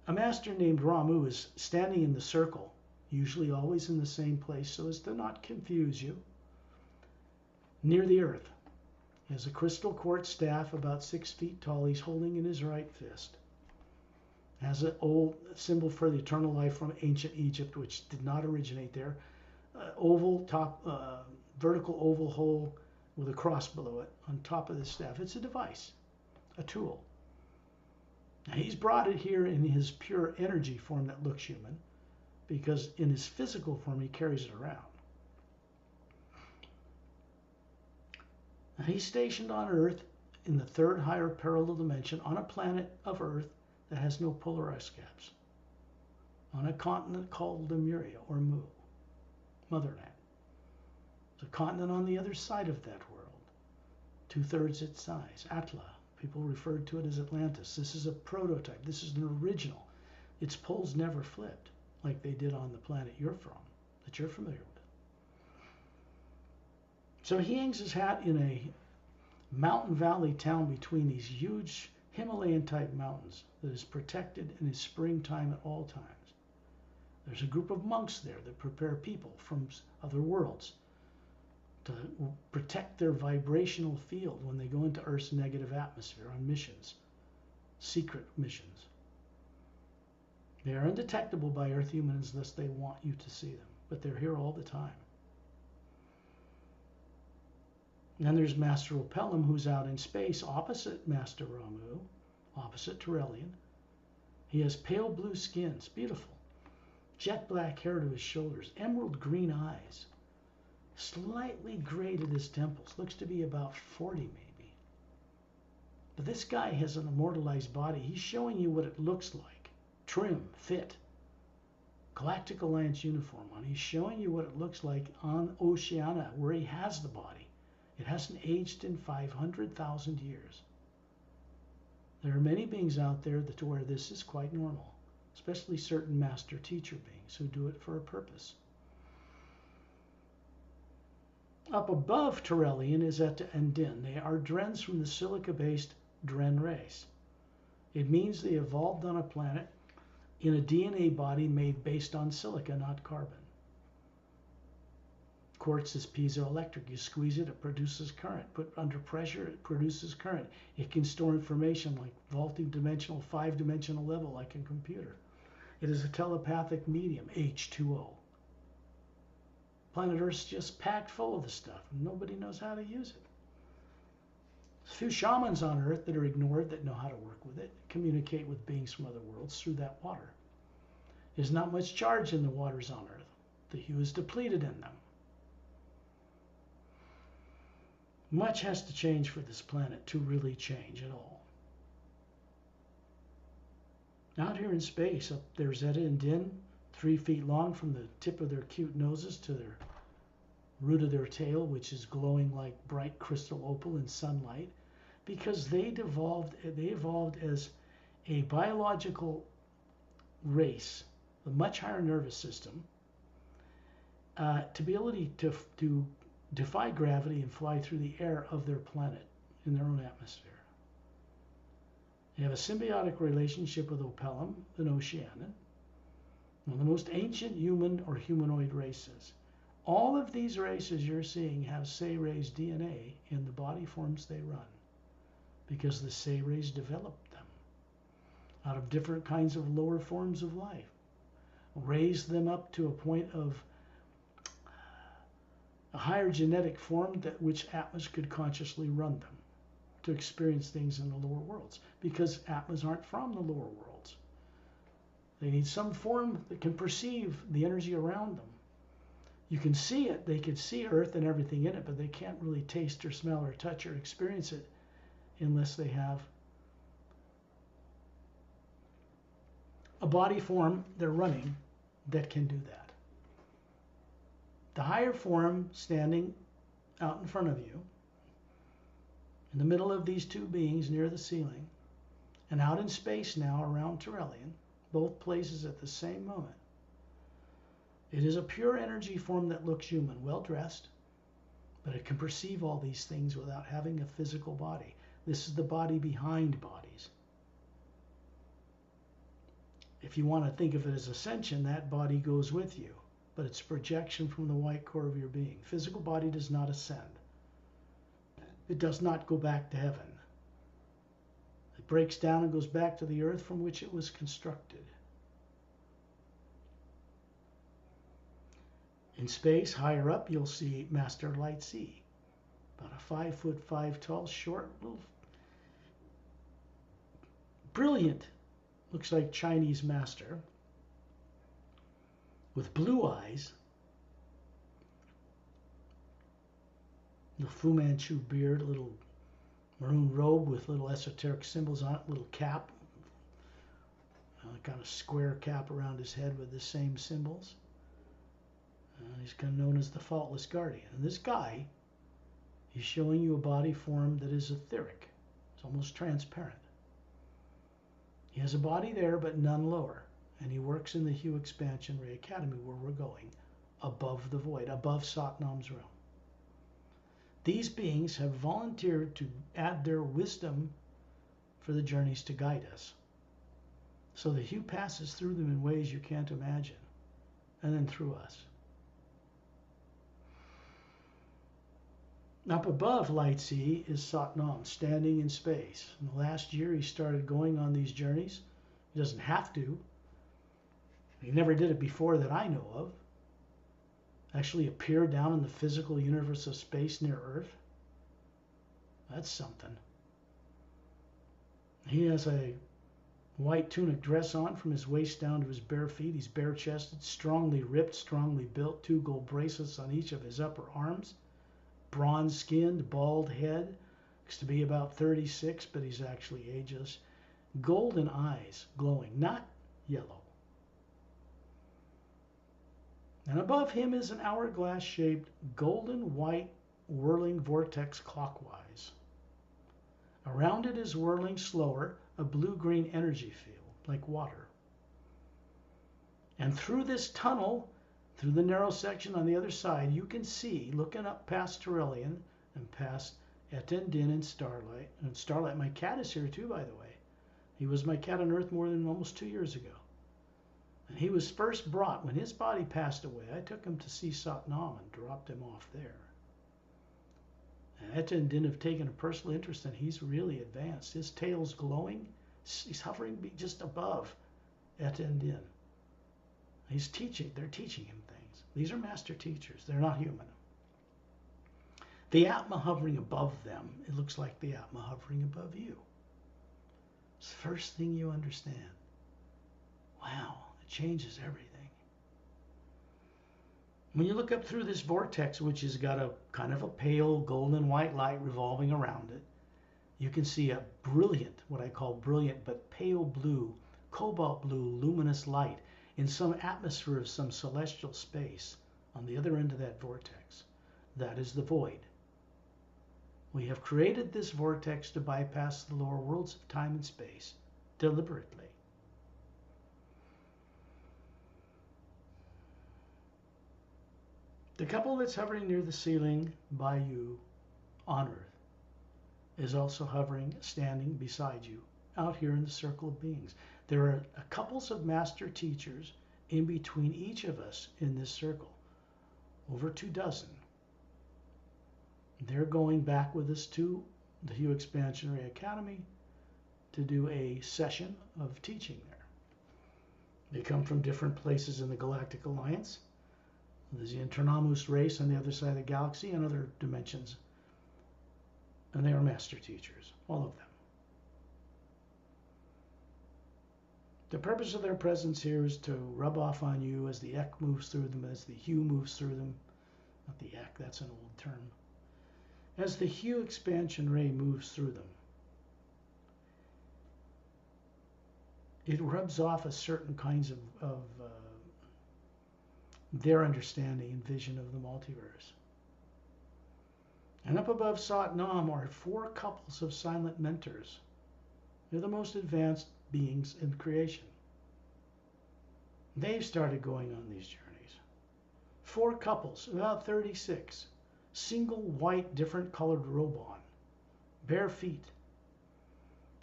[SPEAKER 1] A master named Ramu is standing in the circle, usually always in the same place so as to not confuse you, near the earth. He has a crystal quartz staff about 6 feet tall he's holding in his right fist. Has an old symbol for the eternal life from ancient Egypt, which did not originate there. Oval top, vertical oval hole with a cross below it on top of the staff. It's a device, a tool. Now, he's brought it here in his pure energy form that looks human, because in his physical form he carries it around. Now, he's stationed on Earth in the third higher parallel dimension on a planet of Earth that has no polar ice caps, on a continent called Lemriel, or Mu, Motherland. There's a continent on the other side of that world, 2/3 its size, Atla. People referred to it as Atlantis. This is a prototype. This is an original. Its poles never flipped like they did on the planet you're from, that you're familiar with. So he hangs his hat in a mountain valley town between these huge Himalayan-type mountains that is protected in its springtime at all times. There's a group of monks there that prepare people from other worlds to protect their vibrational field when they go into Earth's negative atmosphere on missions, secret missions. They are undetectable by Earth humans unless they want you to see them, but they're here all the time. And then there's Master Opelum, who's out in space opposite Master Ramu, opposite Turelian. He has pale blue skin, it's beautiful. Jet black hair to his shoulders, emerald green eyes, slightly grayed at his temples, looks to be about 40 maybe. But this guy has an immortalized body. He's showing you what it looks like. Trim, fit, Galactic Alliance uniform on. He's showing you what it looks like on Oceania, where he has the body. It hasn't aged in 500,000 years. There are many beings out there to where this is quite normal, especially certain master teacher beings who do it for a purpose. Up above Turelian is Eta and Din. They are Drens from the silica-based Dren race. It means they evolved on a planet in a DNA body made based on silica, not carbon. Quartz is piezoelectric. You squeeze it, it produces current. Put under pressure, it produces current. It can store information like multi-dimensional, 5-dimensional level like a computer. It is a telepathic medium, H2O. Planet Earth's just packed full of the stuff, and nobody knows how to use it. There's a few shamans on Earth that are ignored that know how to work with it, communicate with beings from other worlds through that water. There's not much charge in the waters on Earth. The hue is depleted in them. Much has to change for this planet to really change at all. Out here in space, up there's Eta and Din, 3 feet long from the tip of their cute noses to their root of their tail, which is glowing like bright crystal opal in sunlight, because they evolved as a biological race, a much higher nervous system, to be able to defy gravity and fly through the air of their planet in their own atmosphere. They have a symbiotic relationship with Opelum, an Oceanian, one of the most ancient human or humanoid races. All of these races you're seeing have Say-Rays DNA in the body forms they run, because the Say-Rays developed them out of different kinds of lower forms of life, raised them up to a point of a higher genetic form that which Atmas could consciously run them to experience things in the lower worlds, because Atmas aren't from the lower worlds. They need some form that can perceive the energy around them. You can see it. They can see Earth and everything in it, but they can't really taste or smell or touch or experience it unless they have a body form they're running that can do that. The higher form standing out in front of you, in the middle of these two beings near the ceiling, and out in space now around Turelian, both places at the same moment. It is a pure energy form that looks human, well dressed, but it can perceive all these things without having a physical body. This is the body behind bodies. If you want to think of it as ascension, that body goes with you, but it's projection from the white core of your being. Physical body does not ascend. It does not go back to heaven. It breaks down and goes back to the earth from which it was constructed. In space, higher up, you'll see Master Light C, about a 5'5" tall, short, little, brilliant, looks like Chinese master, with blue eyes, the Fu Manchu beard, a little maroon robe with little esoteric symbols on it, little cap, kind of square cap around his head with the same symbols. He's kind of known as the Faultless Guardian. And this guy, he's showing you a body form that is etheric. It's almost transparent. He has a body there, but none lower. And he works in the Hue Expansion Ray Academy, where we're going, above the void, above Satnam's realm. These beings have volunteered to add their wisdom for the journeys to guide us. So the Hue passes through them in ways you can't imagine, and then through us. Up above Light C is Satnam, standing in space. In the last year, he started going on these journeys. He doesn't have to. He never did it before that I know of. Actually appeared down in the physical universe of space near Earth. That's something. He has a white tunic dress on from his waist down to his bare feet. He's bare-chested, strongly ripped, strongly built, 2 gold bracelets on each of his upper arms. Bronze-skinned, bald head. Looks to be about 36, but he's actually ageless. Golden eyes, glowing, not yellow. And above him is an hourglass-shaped, golden white, whirling vortex clockwise. Around it is whirling slower, a blue-green energy field, like water. And through this tunnel, through the narrow section on the other side, you can see, looking up past Turellian and past Etendin and Starlight. And Starlight, my cat is here too, by the way. He was my cat on Earth more than almost 2 years ago. And he was first brought, when his body passed away, I took him to see Satnam and dropped him off there. And Etendin have taken a personal interest, and he's really advanced. His tail's glowing. He's hovering just above Etendin. He's teaching. They're teaching him things. These are master teachers. They're not human. The Atma hovering above them, it looks like the Atma hovering above you. It's the first thing you understand. Wow, it changes everything. When you look up through this vortex, which has got a kind of a pale golden white light revolving around it, you can see a brilliant, what I call brilliant, but pale blue, cobalt blue, luminous light in some atmosphere of some celestial space on the other end of that vortex. That is the void. We have created this vortex to bypass the lower worlds of time and space deliberately. The couple that's hovering near the ceiling by you on Earth is also hovering, standing beside you out here in the circle of beings. There are couples of master teachers in between each of us in this circle, over 24. They're going back with us to the Hugh Expansionary Academy to do a session of teaching there. They come from different places in the Galactic Alliance. There's the Internamus race on the other side of the galaxy and other dimensions. And they are master teachers, all of them. The purpose of their presence here is to rub off on you as the Ek moves through them, as the Hugh moves through them. Not the Ek, that's an old term. As the Hugh expansion ray moves through them, it rubs off a certain kinds of their understanding and vision of the multiverse. And up above Satnam are 4 couples of silent mentors. They're the most advanced beings in creation. They've started going on these journeys. 4 couples, about 36, single white, different colored robe on, bare feet,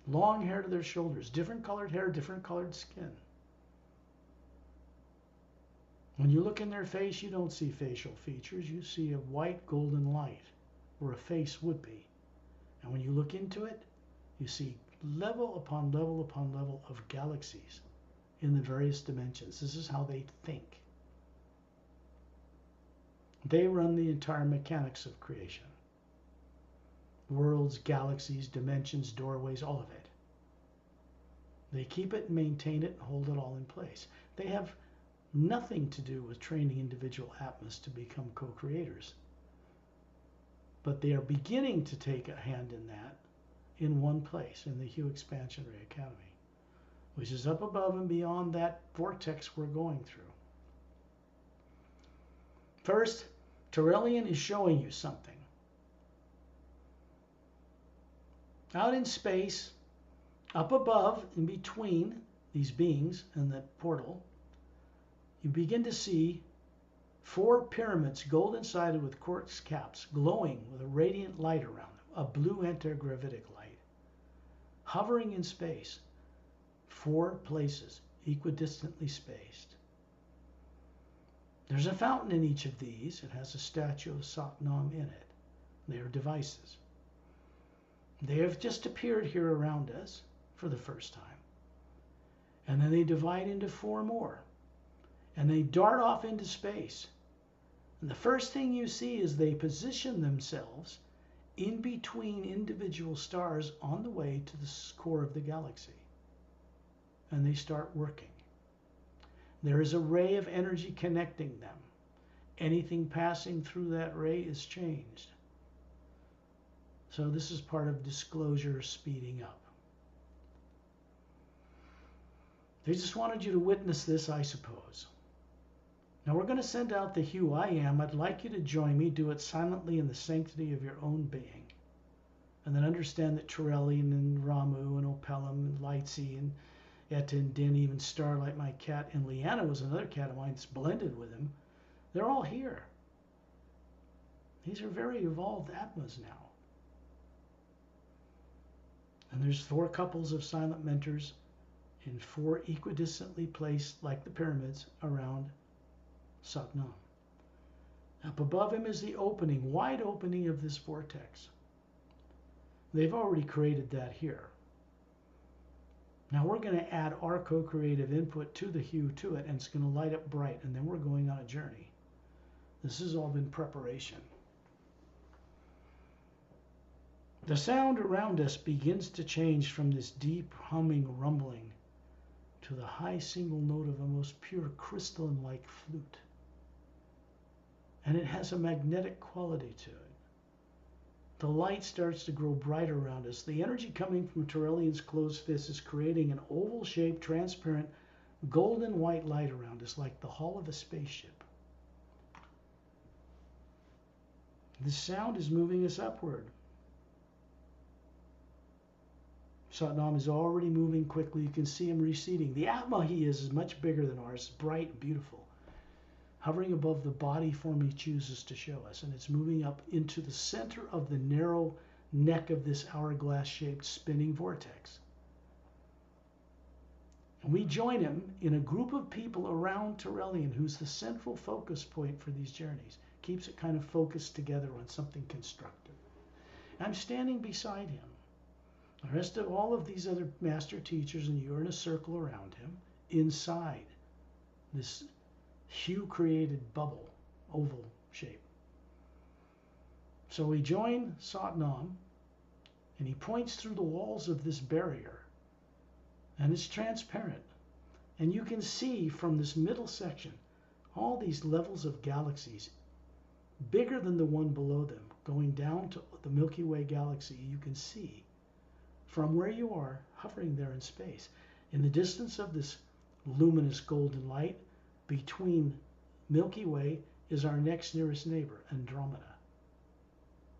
[SPEAKER 1] long hair to their shoulders, different colored hair, different colored skin. When you look in their face, you don't see facial features. You see a white golden light where a face would be. And when you look into it, you see level upon level upon level of galaxies in the various dimensions. This is how they think. They run the entire mechanics of creation. Worlds, galaxies, dimensions, doorways, all of it. They keep it, maintain it, and hold it all in place. They have nothing to do with training individual Atmas to become co-creators. But they are beginning to take a hand in that in one place, in the Hugh Expansionary Academy, which is up above and beyond that vortex we're going through. First, Turellian is showing you something. Out in space, up above, in between these beings and the portal, you begin to see 4 pyramids, golden-sided with quartz caps, glowing with a radiant light around them, a blue antigravitic light, hovering in space, 4 places, equidistantly spaced. There's a fountain in each of these. It has a statue of Satnam in it. They are devices. They have just appeared here around us for the first time. And then they divide into 4 more. And they dart off into space. And the first thing you see is they position themselves in between individual stars on the way to the core of the galaxy. And they start working. There is a ray of energy connecting them. Anything passing through that ray is changed. So this is part of disclosure speeding up. They just wanted you to witness this, I suppose. Now we're going to send out the hue I am. I'd like you to join me. Do it silently in the sanctity of your own being. And then understand that Turelian and Ramu and Opelum and Lightsey and Etta and Din, even Starlight, my cat, and Leanna was another cat of mine that's blended with him. They're all here. These are very evolved Atmas now. And there's 4 couples of silent mentors in 4 equidistantly placed, like the pyramids, around Satnam. Up above him is the opening, wide opening of this vortex. They've already created that here. Now we're going to add our co-creative input to the hue to it, and it's going to light up bright, and then we're going on a journey. This has all been preparation. The sound around us begins to change from this deep humming rumbling to the high single note of a most pure crystalline-like flute. And it has a magnetic quality to it. The light starts to grow bright around us. The energy coming from Turelian's closed fist is creating an oval-shaped, transparent, golden white light around us, like the hull of a spaceship. The sound is moving us upward. Satnam is already moving quickly. You can see him receding. The Atma he is much bigger than ours, bright and beautiful, hovering above the body form he chooses to show us. And it's moving up into the center of the narrow neck of this hourglass-shaped spinning vortex. And we join him in a group of people around Turelian, who's the central focus point for these journeys. Keeps it kind of focused together on something constructive. I'm standing beside him. The rest of all of these other master teachers and you are in a circle around him, inside this hue-created bubble, oval shape. So we join Satnam, and he points through the walls of this barrier, and it's transparent. And you can see from this middle section all these levels of galaxies, bigger than the one below them, going down to the Milky Way galaxy. You can see from where you are, hovering there in space. In the distance of this luminous golden light, between Milky Way is our next nearest neighbor, Andromeda.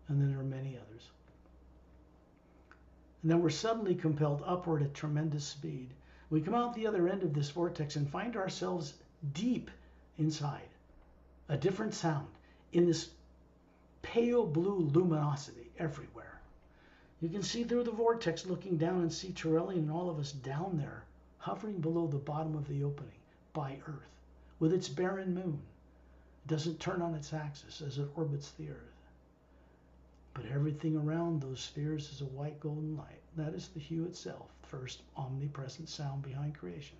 [SPEAKER 1] And then there are many others. And then we're suddenly compelled upward at tremendous speed. We come out the other end of this vortex and find ourselves deep inside. A different sound in this pale blue luminosity everywhere. You can see through the vortex, looking down, and see Turelian and all of us down there, hovering below the bottom of the opening by Earth, with its barren moon. It doesn't turn on its axis as it orbits the Earth. But everything around those spheres is a white golden light. That is the hue itself, first omnipresent sound behind creation.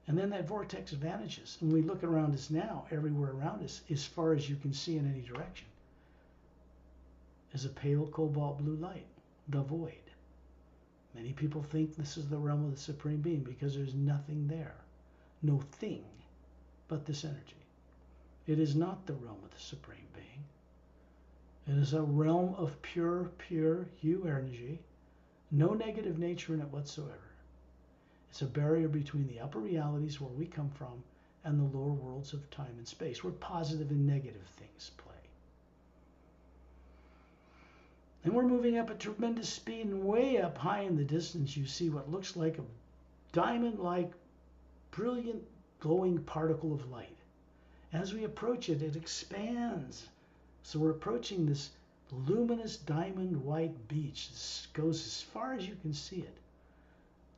[SPEAKER 1] And then that vortex vanishes, and we look around us now. Everywhere around us, as far as you can see in any direction, is a pale cobalt blue light, the void. Many people think this is the realm of the Supreme Being because there's nothing there, no thing but this energy. It is not the realm of the Supreme Being. It is a realm of pure hue energy, no negative nature in it whatsoever. It's a barrier between the upper realities where we come from and the lower worlds of time and space, where positive and negative things play. And we're moving up at tremendous speed, and way up high in the distance you see what looks like a diamond-like, brilliant, glowing particle of light. As we approach it, it expands. So we're approaching this luminous diamond white beach. This goes as far as you can see it,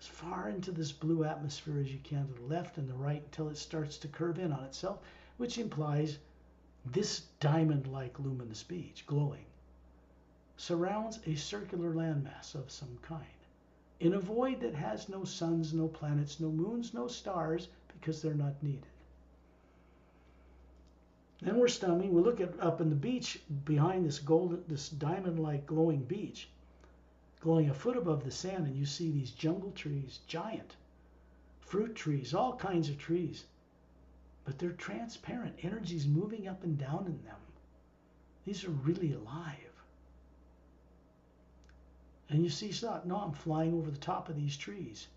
[SPEAKER 1] as far into this blue atmosphere as you can, to the left and the right, until it starts to curve in on itself, which implies This diamond-like luminous beach, glowing, surrounds a circular landmass of some kind, in a void that has no suns, no planets, no moons, no stars, because they're not needed. Then we're stumbling. We look up in the beach behind this diamond-like glowing beach, glowing a foot above the sand, and you see these jungle trees, giant fruit trees, all kinds of trees, but they're transparent. Energy's moving up and down in them. These are really alive. And you see Satnam flying over the top of these trees.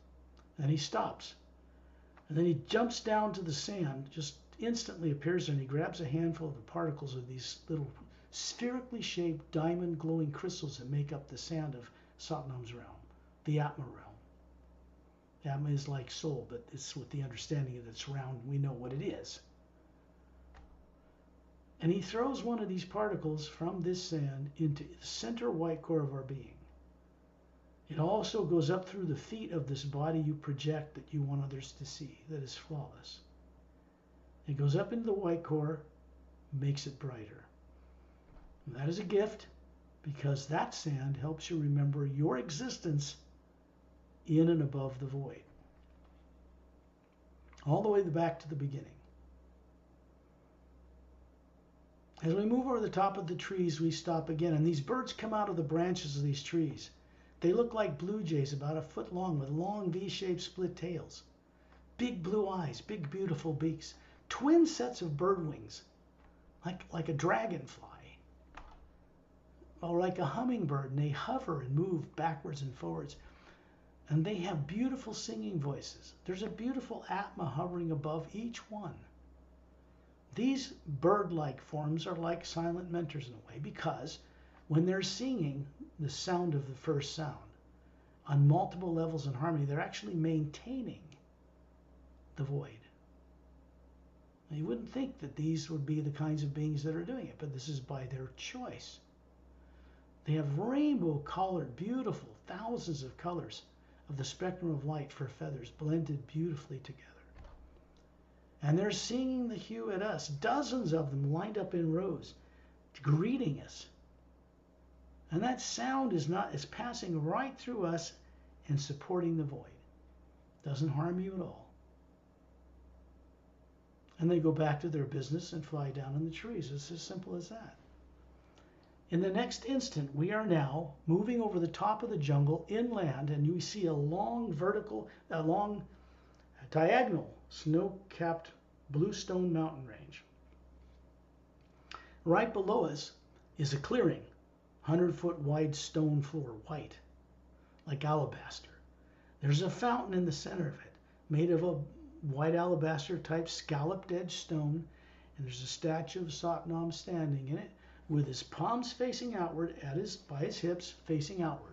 [SPEAKER 1] And he stops. And then he jumps down to the sand, just instantly appears there, and he grabs a handful of the particles of these little spherically shaped diamond glowing crystals that make up the sand of Satnam's realm, the Atma realm. Atma is like soul, but it's with the understanding that it's round. We know what it is. And he throws one of these particles from this sand into the center white core of our being. It also goes up through the feet of this body you project that you want others to see, that is flawless. It goes up into the white core, makes it brighter. And that is a gift, because that sand helps you remember your existence in and above the void. All the way back to the beginning. As we move over the top of the trees, we stop again, and these birds come out of the branches of these trees. They look like blue jays, about a foot long, with long V-shaped split tails. Big blue eyes, big beautiful beaks. Twin sets of bird wings, like a dragonfly. Or like a hummingbird, and they hover and move backwards and forwards. And they have beautiful singing voices. There's a beautiful Atma hovering above each one. These bird-like forms are like silent mentors in a way, because when they're singing the sound of the first sound on multiple levels in harmony, they're actually maintaining the void. Now, you wouldn't think that these would be the kinds of beings that are doing it, but this is by their choice. They have rainbow-colored, beautiful, thousands of colors of the spectrum of light for feathers blended beautifully together. And they're singing the hue at us, dozens of them lined up in rows, greeting us. And that sound is passing right through us and supporting the void. Doesn't harm you at all. And they go back to their business and fly down in the trees. It's as simple as that. In the next instant, we are now moving over the top of the jungle inland, and you see a long diagonal snow-capped bluestone mountain range. Right below us is a clearing, 100-foot wide stone floor, white, like alabaster. There's a fountain in the center of it, made of a white alabaster type scalloped edge stone, and there's a statue of Satnam standing in it, with his palms facing outward, by his hips facing outward.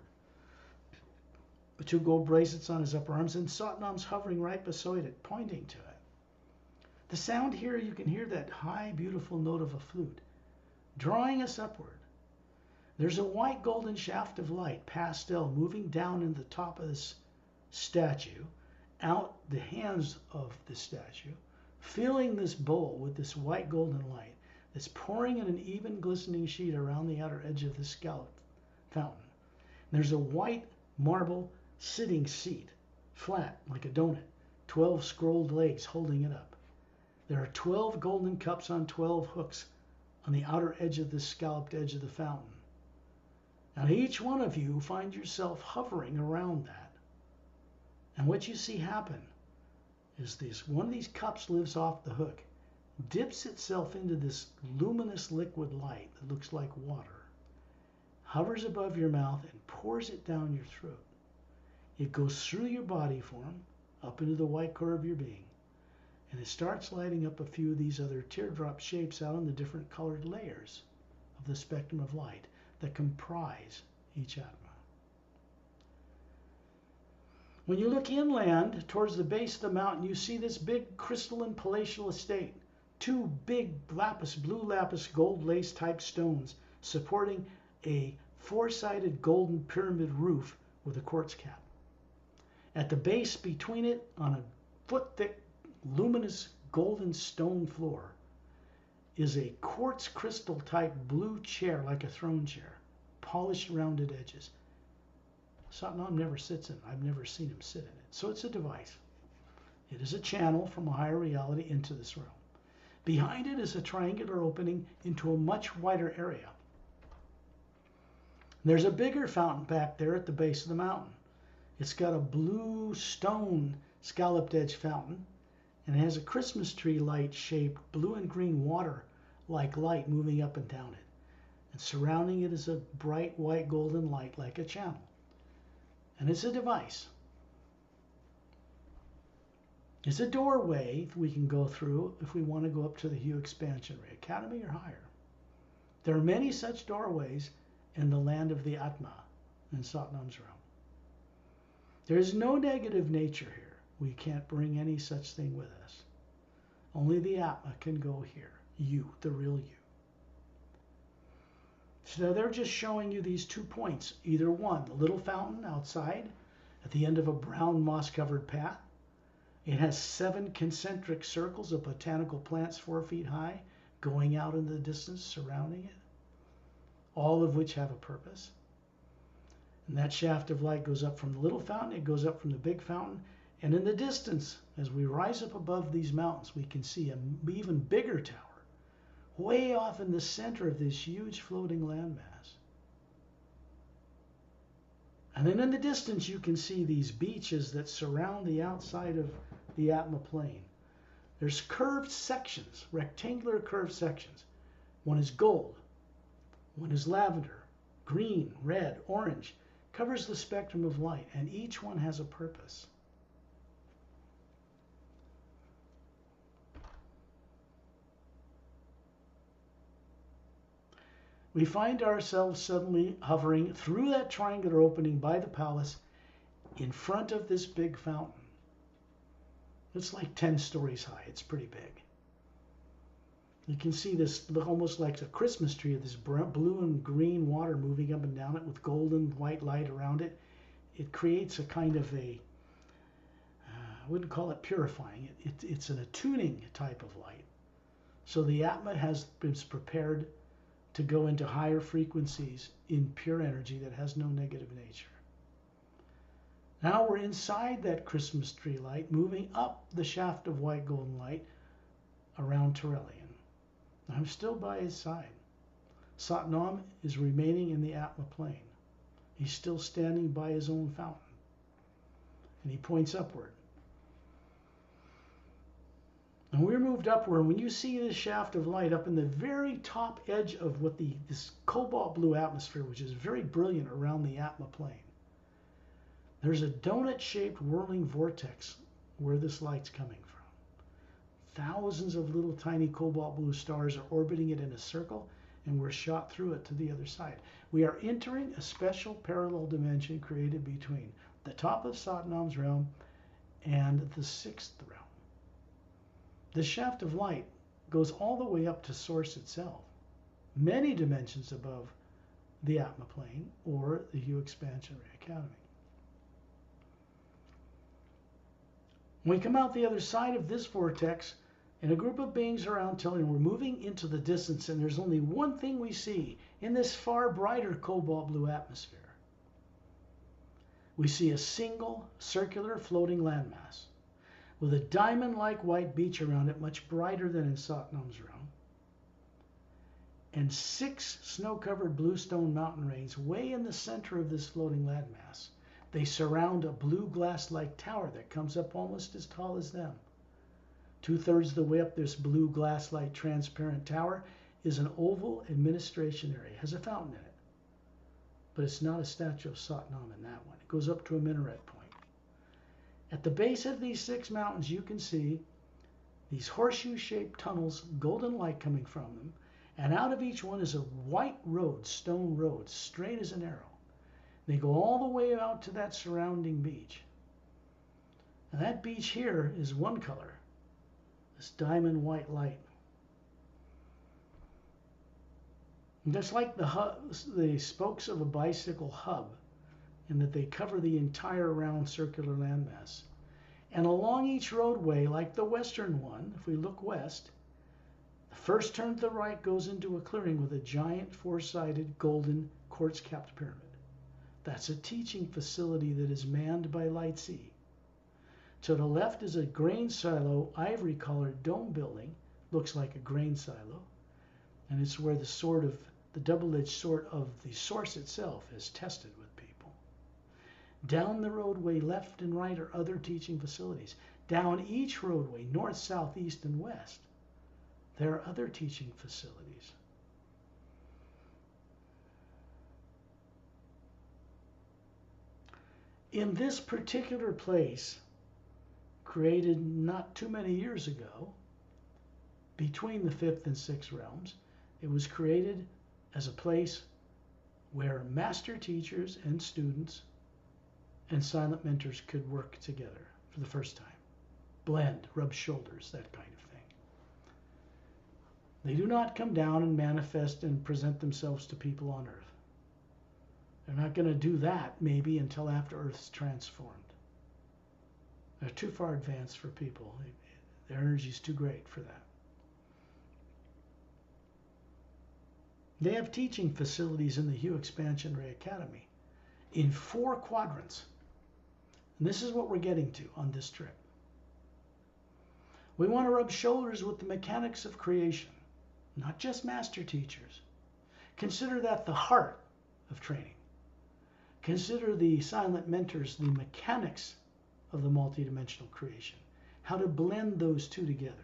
[SPEAKER 1] The 2 gold bracelets on his upper arms, and Satnam's hovering right beside it, pointing to it. The sound here, you can hear that high, beautiful note of a flute, drawing us upward. There's a white golden shaft of light, pastel, moving down in the top of this statue, out the hands of the statue, filling this bowl with this white golden light. It's pouring in an even glistening sheet around the outer edge of the scalloped fountain. There's a white marble sitting seat, flat like a donut, 12 scrolled legs holding it up. There are 12 golden cups on 12 hooks on the outer edge of the scalloped edge of the fountain. Now each one of you find yourself hovering around that. And what you see happen is one of these cups lifts off the hook, dips itself into this luminous liquid light that looks like water, hovers above your mouth, and pours it down your throat. It goes through your body form, up into the white core of your being, and it starts lighting up a few of these other teardrop shapes out on the different colored layers of the spectrum of light that comprise each Atma. When you look inland towards the base of the mountain, you see this big crystalline palatial estate. 2 big blue lapis gold lace type stones supporting a 4-sided golden pyramid roof with a quartz cap. At the base between it, on a foot thick luminous golden stone floor, is a quartz crystal type blue chair, like a throne chair, polished rounded edges. Satnam never sits in it. I've never seen him sit in it. So it's a device. It is a channel from a higher reality into this realm. Behind it is a triangular opening into a much wider area. There's a bigger fountain back there at the base of the mountain. It's got a blue stone scalloped edge fountain, and it has a Christmas tree light shaped blue and green water like light moving up and down it. And surrounding it is a bright white golden light like a channel. And it's a device. It's a doorway we can go through if we want to go up to the Hue Expansion Ray Academy or higher. There are many such doorways in the land of the Atma, in Satnam's realm. There is no negative nature here. We can't bring any such thing with us. Only the Atma can go here. You, the real you. So they're just showing you these 2 points. Either one, the little fountain outside at the end of a brown moss-covered path. It has 7 concentric circles of botanical plants 4 feet high going out in the distance surrounding it, all of which have a purpose. And that shaft of light goes up from the little fountain, it goes up from the big fountain, and in the distance, as we rise up above these mountains, we can see an even bigger tower, way off in the center of this huge floating landmass. And then in the distance, you can see these beaches that surround the outside of the Atma plane. There's curved sections, rectangular curved sections. One is gold, one is lavender, green, red, orange, covers the spectrum of light, and each one has a purpose. We find ourselves suddenly hovering through that triangular opening by the palace in front of this big fountain. It's like 10 stories high. It's pretty big. You can see this almost like a Christmas tree of this blue and green water moving up and down it with golden white light around it. It creates a kind of a, I wouldn't call it purifying. It's an attuning type of light. So the Atma has been prepared to go into higher frequencies in pure energy that has no negative nature. Now we're inside that Christmas tree light, moving up the shaft of white golden light around Terrellian. I'm still by his side. Satnam is remaining in the Atma plane. He's still standing by his own fountain. And he points upward. And we're moved upward. When you see this shaft of light up in the very top edge of what this cobalt blue atmosphere, which is very brilliant around the Atma plane, there's a donut-shaped whirling vortex where this light's coming from. Thousands of little tiny cobalt blue stars are orbiting it in a circle, and we're shot through it to the other side. We are entering a special parallel dimension created between the top of Satnam's realm and the 6th realm. The shaft of light goes all the way up to Source itself, many dimensions above the Atma plane or the Hue Expansion Ray Academy. When we come out the other side of this vortex, and a group of beings around telling we're moving into the distance, and there's only one thing we see in this far brighter cobalt blue atmosphere. We see a single circular floating landmass with a diamond-like white beach around it, much brighter than in Satnam's realm, and 6 snow-covered bluestone mountain ranges way in the center of this floating landmass. They surround a blue glass-like tower that comes up almost as tall as them. 2/3 of the way up this blue glass-like transparent tower is an oval administration area. It has a fountain in it. But it's not a statue of Satnam in that one. It goes up to a minaret point. At the base of these 6 mountains, you can see these horseshoe-shaped tunnels, golden light coming from them, and out of each one is a white road, stone road, straight as an arrow. They go all the way out to that surrounding beach. And that beach here is one color, this diamond white light. And just like the spokes of a bicycle hub, in that they cover the entire round circular landmass. And along each roadway, like the western one, if we look west, The first turn to the right goes into a clearing with a giant four-sided golden quartz-capped pyramid. That's a teaching facility that is manned by Light Sea. To the left is a grain silo, ivory-colored dome building. Looks like a grain silo. And it's where the double-edged sword of the source itself is tested with people. Down the roadway, left and right, are other teaching facilities. Down each roadway, north, south, east, and west, there are other teaching facilities. In this particular place, created not too many years ago, between the fifth and sixth realms, it was created as a place where master teachers and students and silent mentors could work together for the first time. Blend, rub shoulders, that kind of thing. They do not come down and manifest and present themselves to people on Earth. They're not going to do that maybe until after Earth's transformed. They're too far advanced for people. Their energy is too great for that. They have teaching facilities in the Hue Expansion Ray Academy in 4 quadrants. And this is what we're getting to on this trip. We want to rub shoulders with the mechanics of creation, not just master teachers. Consider that the heart of training. Consider the silent mentors, the mechanics of the multidimensional creation, how to blend those two together.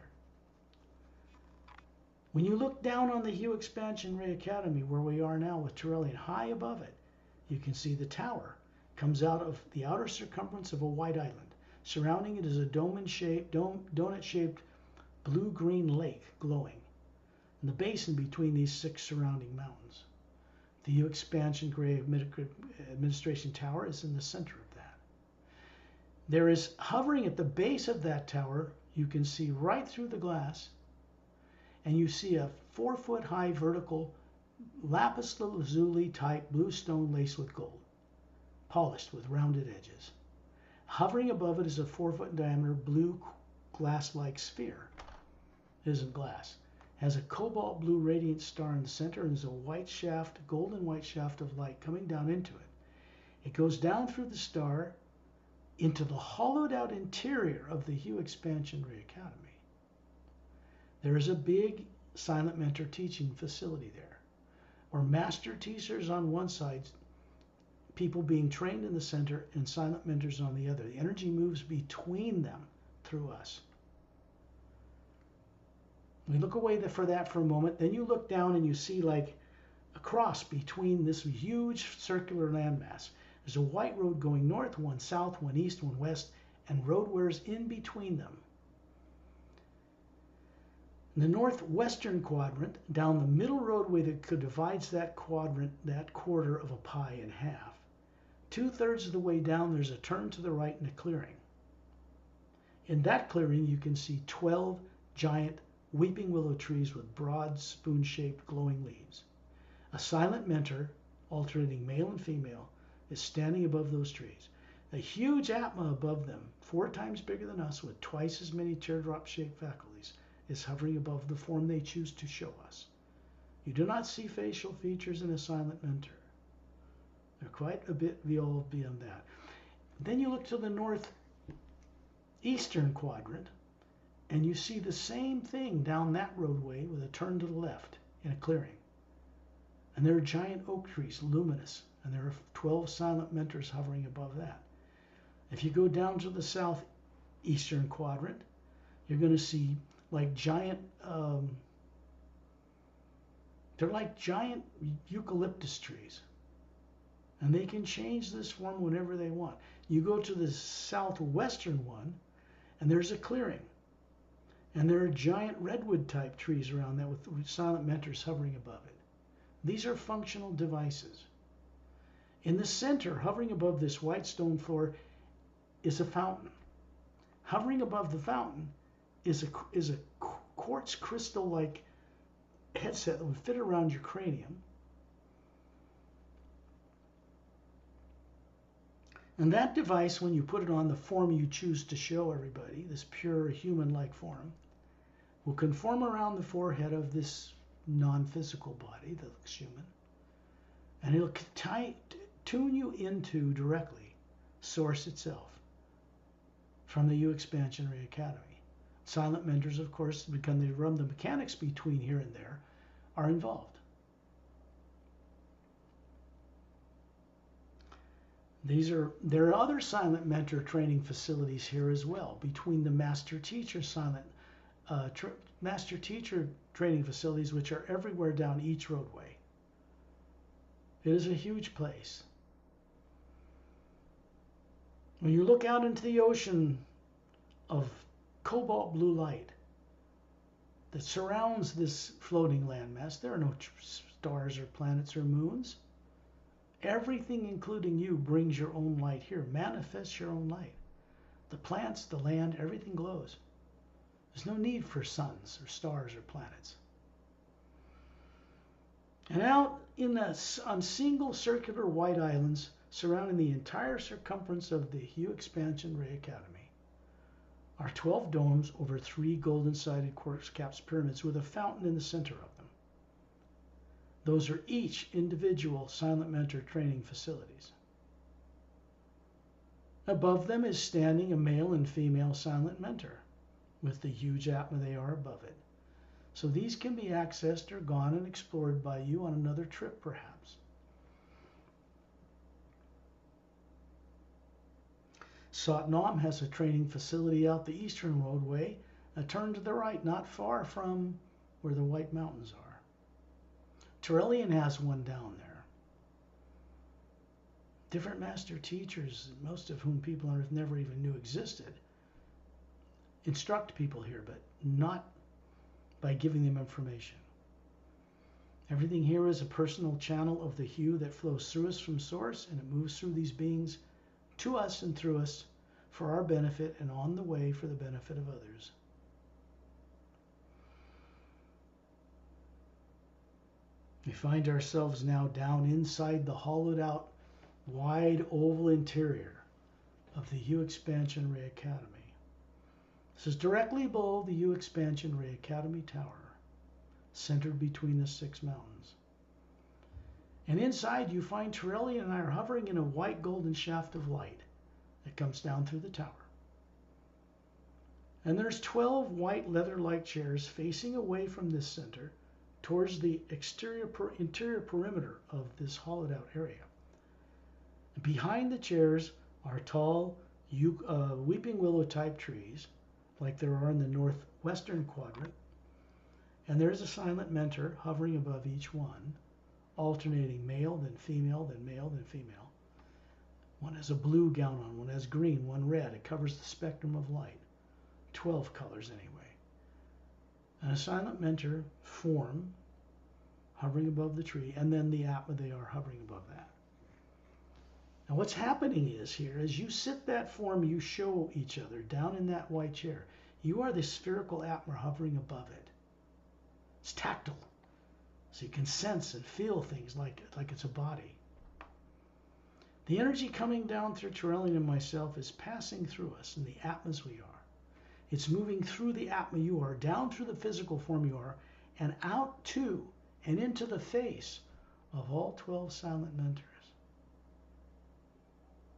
[SPEAKER 1] When you look down on the Hue Expansion Ray Academy, where we are now with Turelian, high above it, you can see the tower comes out of the outer circumference of a white island. Surrounding it is a donut-shaped blue-green lake glowing, and the basin between these 6 surrounding mountains. The Hue Expansion Ray Administration Tower is in the center of that. There is, hovering at the base of that tower, you can see right through the glass, and you see a 4-foot-high vertical lapis lazuli type blue stone laced with gold, polished with rounded edges. Hovering above it is a 4-foot diameter blue glass-like sphere. It isn't glass. It has a cobalt blue radiant star in the center, and there's a white shaft, golden white shaft of light coming down into it. It goes down through the star into the hollowed out interior of the Hue Expansion Ray Academy. There is a big silent mentor teaching facility there, where master teachers on one side, people being trained in the center, and silent mentors on the other. The energy moves between them through us. We look away for that for a moment. Then you look down and you see like a cross between this huge circular landmass. There's a white road going north, one south, one east, one west, and road wares in between them. In the northwestern quadrant, down the middle roadway that divides that quadrant, that quarter of a pie in half, 2/3 of the way down, there's a turn to the right and a clearing. In that clearing, you can see 12 giant weeping willow trees with broad, spoon-shaped, glowing leaves. A silent mentor, alternating male and female, is standing above those trees. A huge Atma above them, 4 times bigger than us, with twice as many teardrop-shaped faculties, is hovering above the form they choose to show us. You do not see facial features in a silent mentor. They're quite a bit beyond that. Then you look to the northeastern quadrant, and you see the same thing down that roadway with a turn to the left in a clearing. And there are giant oak trees, luminous, and there are 12 silent mentors hovering above that. If you go down to the southeastern quadrant, you're going to see like giant, they're like giant eucalyptus trees. And they can change this form whenever they want. You go to the southwestern one, and there's a clearing. And there are giant redwood type trees around that with silent mentors hovering above it. These are functional devices. In the center, hovering above this white stone floor, is a fountain. Hovering above the fountain is a quartz crystal-like headset that would fit around your cranium. And that device, when you put it on the form you choose to show everybody, this pure human-like form, will conform around the forehead of this non-physical body that looks human, and it'll tune you into directly Source itself from the U Expansionary Academy. Silent mentors, of course, because they run the mechanics between here and there, are involved. There are other silent mentor training facilities here as well, between the master teacher training facilities, which are everywhere down each roadway. It is a huge place. When you look out into the ocean of cobalt blue light that surrounds this floating landmass, there are no stars or planets or moons. Everything, including you, brings your own light here, manifests your own light. The plants, the land, everything glows. There's no need for suns or stars or planets. And out on single circular white islands surrounding the entire circumference of the Hue Expansion Ray Academy are 12 domes over 3 golden-sided quartz capped pyramids with a fountain in the center of them. Those are each individual silent mentor training facilities. Above them is standing a male and female silent mentor with the huge Atma they are above it. So these can be accessed or gone and explored by you on another trip, perhaps. Satnam has a training facility out the eastern roadway, a turn to the right, not far from where the White Mountains are. Turelian has one down there. Different master teachers, most of whom people on Earth never even knew existed, instruct people here, but not by giving them information. Everything here is a personal channel of the hue that flows through us from Source, and it moves through these beings to us and through us for our benefit and on the way for the benefit of others. We find ourselves now down inside the hollowed out, wide oval interior of the Hue Expansion Ray Academy. This is directly below the Hue Expansion Ray Academy Tower, centered between the 6 mountains. And inside you find Turelian and I are hovering in a white golden shaft of light that comes down through the tower. And there's 12 white leather-like chairs facing away from this center towards the interior perimeter of this hollowed out area. And behind the chairs are tall weeping willow type trees, like there are in the northwestern quadrant. And there's a silent mentor hovering above each one, alternating male, then female, then male, then female. One has a blue gown on, one has green, one red. It covers the spectrum of light. 12 colors anyway. And a silent mentor form hovering above the tree, and then the Atma they are hovering above that. Now what's happening is here, as you sit that form, you show each other down in that white chair. You are the spherical Atma hovering above it. It's tactile, so you can sense and feel things like it's a body. The energy coming down through Turelian and myself is passing through us in the Atmas we are. It's moving through the Atma you are, down through the physical form you are, and out to and into the face of all 12 silent mentors.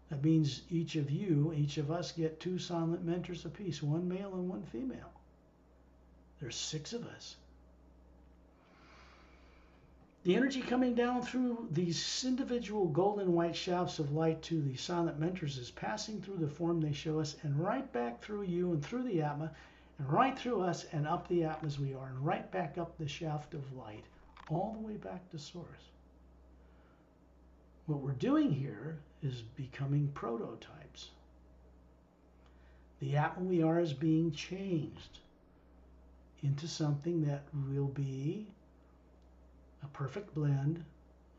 [SPEAKER 1] That means each of us get 2 silent mentors apiece, 1 male and 1 female. There's 6 of us. The energy coming down through these individual golden white shafts of light to the silent mentors is passing through the form they show us and right back through you and through the Atma and right through us and up the Atmas we are and right back up the shaft of light all the way back to Source. What we're doing here is becoming prototypes. The Atma we are is being changed into something that will be a perfect blend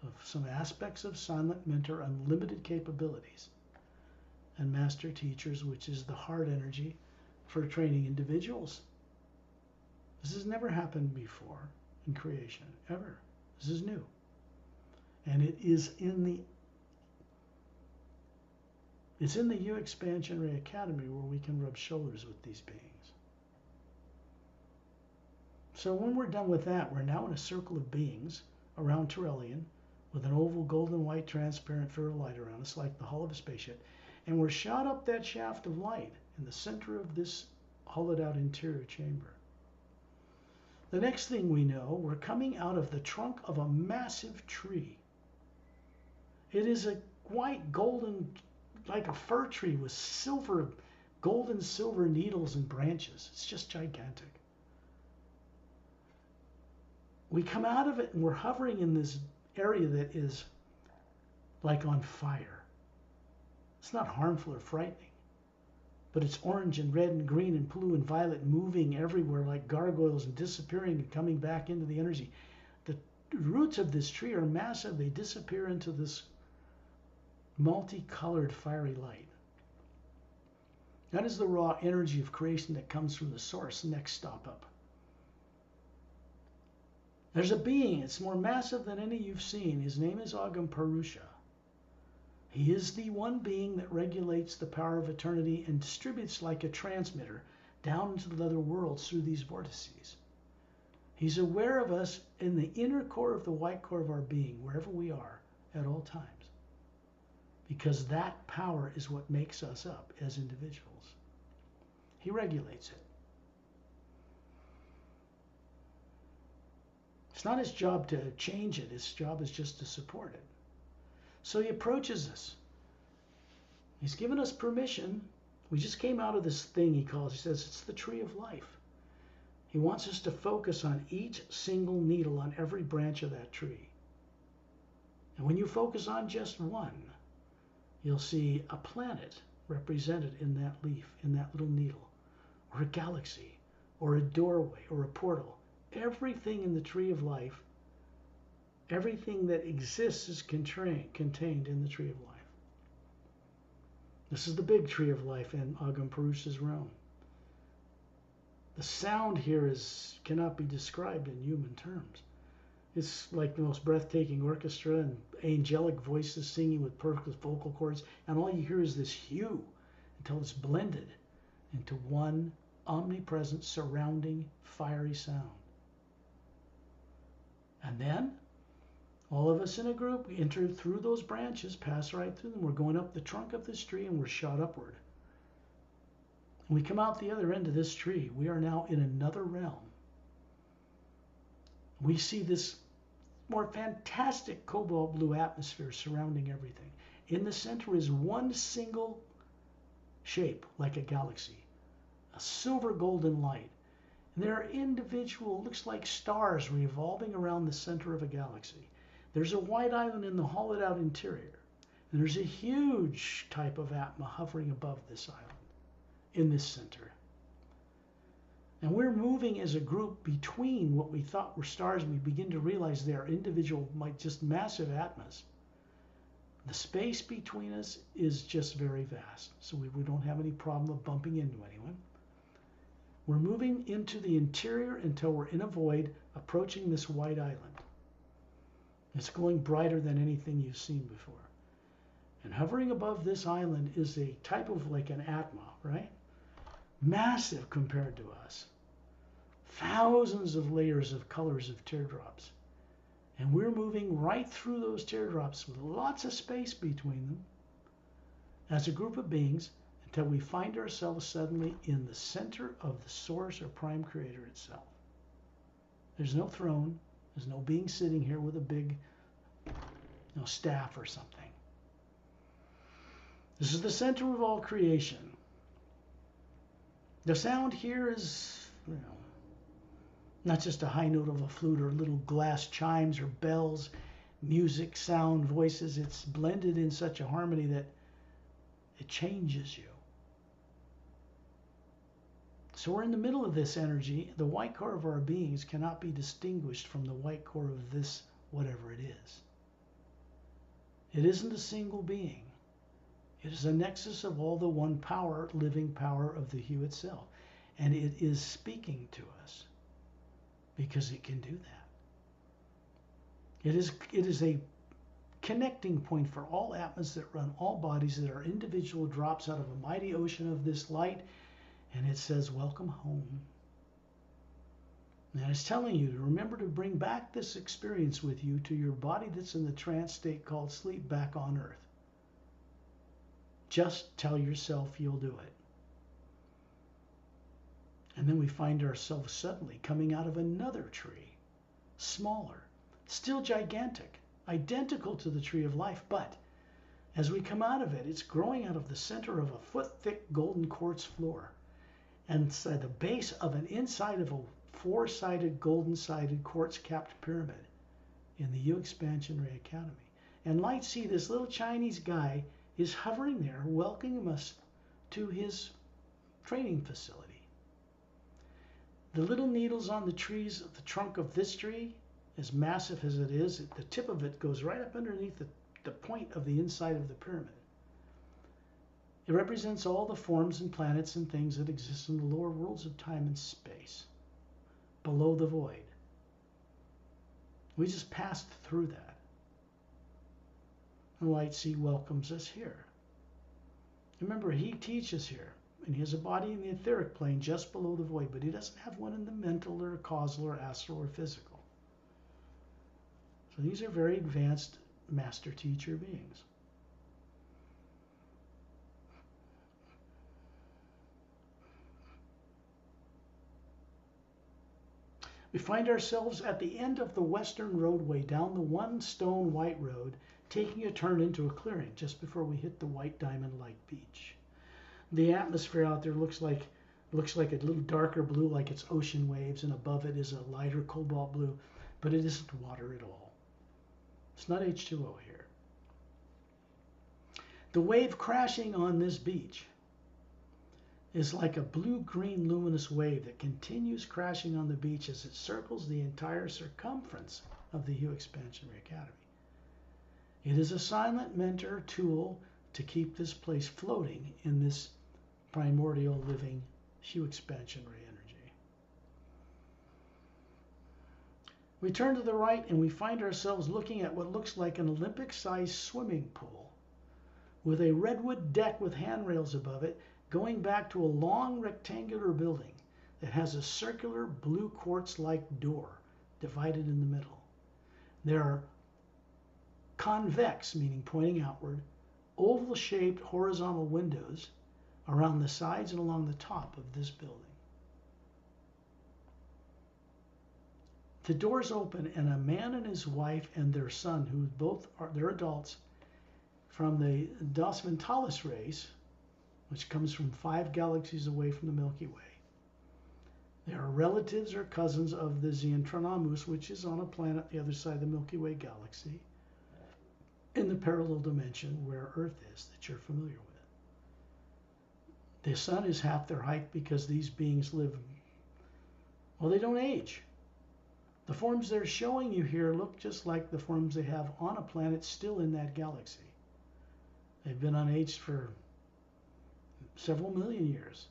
[SPEAKER 1] of some aspects of silent mentor unlimited capabilities and master teachers, which is the heart energy for training individuals. This has never happened before in creation, ever. This is new. And it's in the Hue Expansion Ray Academy where we can rub shoulders with these beings. So when we're done with that, we're now in a circle of beings around Turelian with an oval golden white transparent feral light around us like the hull of a spaceship. And we're shot up that shaft of light in the center of this hollowed out interior chamber. The next thing we know, we're coming out of the trunk of a massive tree. It is a white golden, like a fir tree with silver, golden silver needles and branches. It's just gigantic. We come out of it and we're hovering in this area that is like on fire. It's not harmful or frightening, but it's orange and red and green and blue and violet, moving everywhere like gargoyles and disappearing and coming back into the energy. The roots of this tree are massive. They disappear into this multicolored fiery light. That is the raw energy of creation that comes from the source. Next stop up. There's a being. It's more massive than any you've seen. His name is Agam Purusha. He is the one being that regulates the power of eternity and distributes like a transmitter down into the other worlds through these vortices. He's aware of us in the inner core of the white core of our being, wherever we are at all times. Because that power is what makes us up as individuals. He regulates it. It's not his job to change it. His job is just to support it. So he approaches us. He's given us permission. We just came out of this thing he calls. He says it's the tree of life. He wants us to focus on each single needle on every branch of that tree. And when you focus on just one, you'll see a planet represented in that leaf, in that little needle, or a galaxy, or a doorway, or a portal. Everything in the tree of life, everything that exists is contained in the tree of life. This is the big tree of life in Agam Purusha's realm. The sound here cannot be described in human terms. It's like the most breathtaking orchestra and angelic voices singing with perfect vocal cords, and all you hear is this hue until it's blended into one omnipresent, surrounding, fiery sound. And then, all of us in a group, we enter through those branches, pass right through them. We're going up the trunk of this tree and we're shot upward. When we come out the other end of this tree, we are now in another realm. We see this more fantastic cobalt blue atmosphere surrounding everything. In the center is one single shape, like a galaxy, a silver golden light. And there are individual, looks like stars revolving around the center of a galaxy. There's a white island in the hollowed out interior. And there's a huge type of atma hovering above this island in this center. And we're moving as a group between what we thought were stars, and we begin to realize they are individual, just massive atmas. The space between us is just very vast, so we don't have any problem of bumping into anyone. We're moving into the interior until we're in a void, approaching this white island. It's glowing brighter than anything you've seen before. And hovering above this island is a type of like an atma, right? Massive compared to us. Thousands of layers of colors of teardrops. And we're moving right through those teardrops with lots of space between them as a group of beings until we find ourselves suddenly in the center of the source or prime creator itself. There's no throne. There's no being sitting here with a big staff or something. This is the center of all creation. The sound here is, not just a high note of a flute or little glass chimes or bells, music, sound, voices. It's blended in such a harmony that it changes you. So we're in the middle of this energy. The white core of our beings cannot be distinguished from the white core of this, whatever it is. It isn't a single being. It is a nexus of all the one power, living power of the hue itself. And it is speaking to us because it can do that. It is a connecting point for all atmas that run all bodies that are individual drops out of a mighty ocean of this light. And it says, welcome home. And it's telling you to remember to bring back this experience with you to your body that's in the trance state called sleep back on Earth. Just tell yourself you'll do it. And then we find ourselves suddenly coming out of another tree, smaller, still gigantic, identical to the tree of life, but as we come out of it, it's growing out of the center of a foot-thick golden quartz floor, and it's at the base of an inside of a four-sided, golden-sided, quartz-capped pyramid in the U Expansion Ray Academy. And Light See, this little Chinese guy, is hovering there, welcoming us to his training facility. The little needles on the trees, the trunk of this tree, as massive as it is, the tip of it goes right up underneath the point of the inside of the pyramid. It represents all the forms and planets and things that exist in the lower worlds of time and space, below the void. We just passed through that. And Light See welcomes us here. Remember, he teaches here, and he has a body in the etheric plane just below the void, but he doesn't have one in the mental or causal or astral or physical. So these are very advanced master teacher beings. We find ourselves at the end of the western roadway down the one stone white road, taking a turn into a clearing just before we hit the white diamond-like beach. The atmosphere out there looks like a little darker blue, like it's ocean waves, and above it is a lighter cobalt blue, but it isn't water at all. It's not H2O here. The wave crashing on this beach is like a blue-green luminous wave that continues crashing on the beach as it circles the entire circumference of the Hue Expansion Ray Academy. It is a silent mentor tool to keep this place floating in this primordial living Hue Expansion Ray energy. We turn to the right and we find ourselves looking at what looks like an Olympic-sized swimming pool with a redwood deck with handrails above it, going back to a long rectangular building that has a circular blue quartz-like door divided in the middle. There are convex, meaning pointing outward, oval-shaped horizontal windows around the sides and along the top of this building. The doors open and a man and his wife and their son, who both are, they're adults, from the Dos Mentalis race, which comes from 5 galaxies away from the Milky Way. They are relatives or cousins of the Xentronomus, which is on a planet the other side of the Milky Way galaxy, in the parallel dimension where Earth is, that you're familiar with. The sun is half their height because these beings live, well, they don't age. The forms they're showing you here look just like the forms they have on a planet still in that galaxy. They've been unaged for several million years.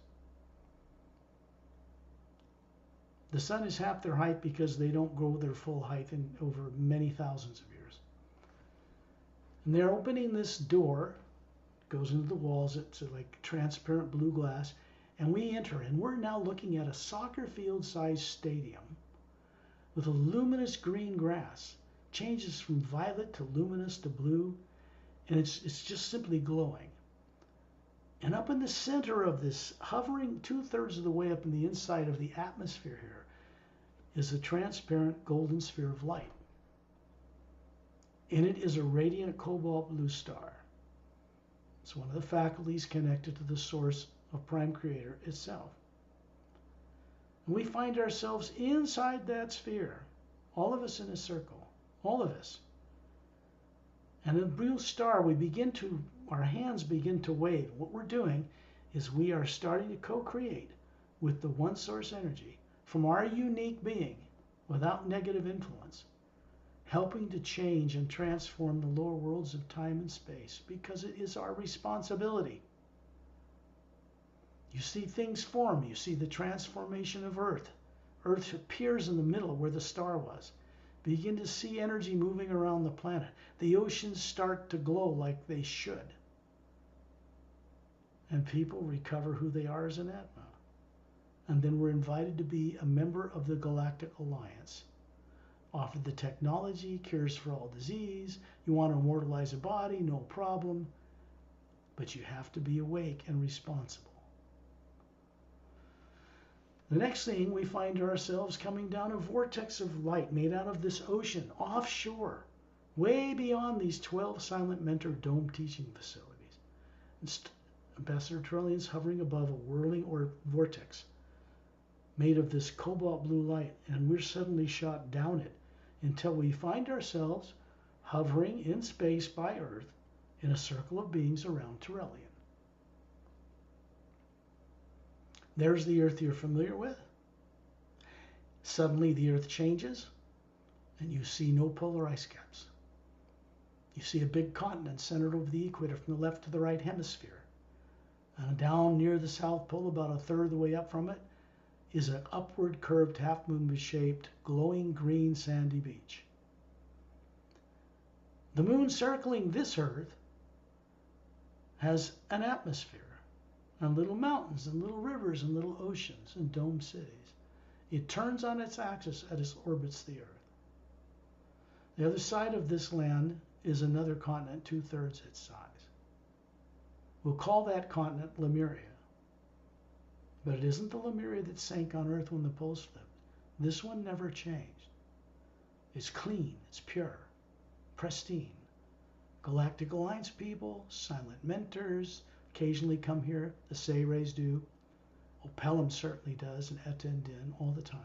[SPEAKER 1] The sun is half their height because they don't grow their full height in over many thousands of years. And they're opening this door, goes into the walls, it's like transparent blue glass, and we enter, and we're now looking at a soccer field-sized stadium with a luminous green grass, changes from violet to luminous to blue, and it's just simply glowing. And up in the center of this, hovering 2/3 of the way up in the inside of the atmosphere here, is a transparent golden sphere of light. In it is a radiant cobalt blue star. It's one of the faculties connected to the source of Prime Creator itself. And we find ourselves inside that sphere, all of us in a circle, all of us. And in the blue star, our hands begin to wave. What we're doing is we are starting to co-create with the one source energy from our unique being without negative influence, helping to change and transform the lower worlds of time and space because it is our responsibility. You see things form. You see the transformation of Earth. Earth appears in the middle where the star was. Begin to see energy moving around the planet. The oceans start to glow like they should. And people recover who they are as an Atma. and then we're invited to be a member of the Galactic Alliance. Offered the technology, cures for all disease. You want to immortalize a body, no problem. But you have to be awake and responsible. The next thing, we find ourselves coming down a vortex of light made out of this ocean, offshore, way beyond these 12 silent mentor dome teaching facilities. Ambassador Trillian's hovering above a whirling vortex made of this cobalt blue light, and we're suddenly shot down it until we find ourselves hovering in space by Earth in a circle of beings around Trillian. There's the Earth you're familiar with. Suddenly the Earth changes, and you see no polar ice caps. You see a big continent centered over the equator from the left to the right hemisphere. And down near the South Pole, about a third of the way up from it, is an upward curved half-moon shaped glowing green sandy beach. The moon circling this Earth has an atmosphere and little mountains and little rivers and little oceans and domed cities. It turns on its axis as it orbits the Earth. The other side of this land is another continent 2/3 its size. We'll call that continent Lemriel. But it isn't the Lemriel that sank on Earth when the poles flipped. This one never changed. It's clean, it's pure, pristine. Galactic Alliance people, silent mentors, occasionally come here. The Sayrays do. Opelum certainly does, and Etta and Din all the time.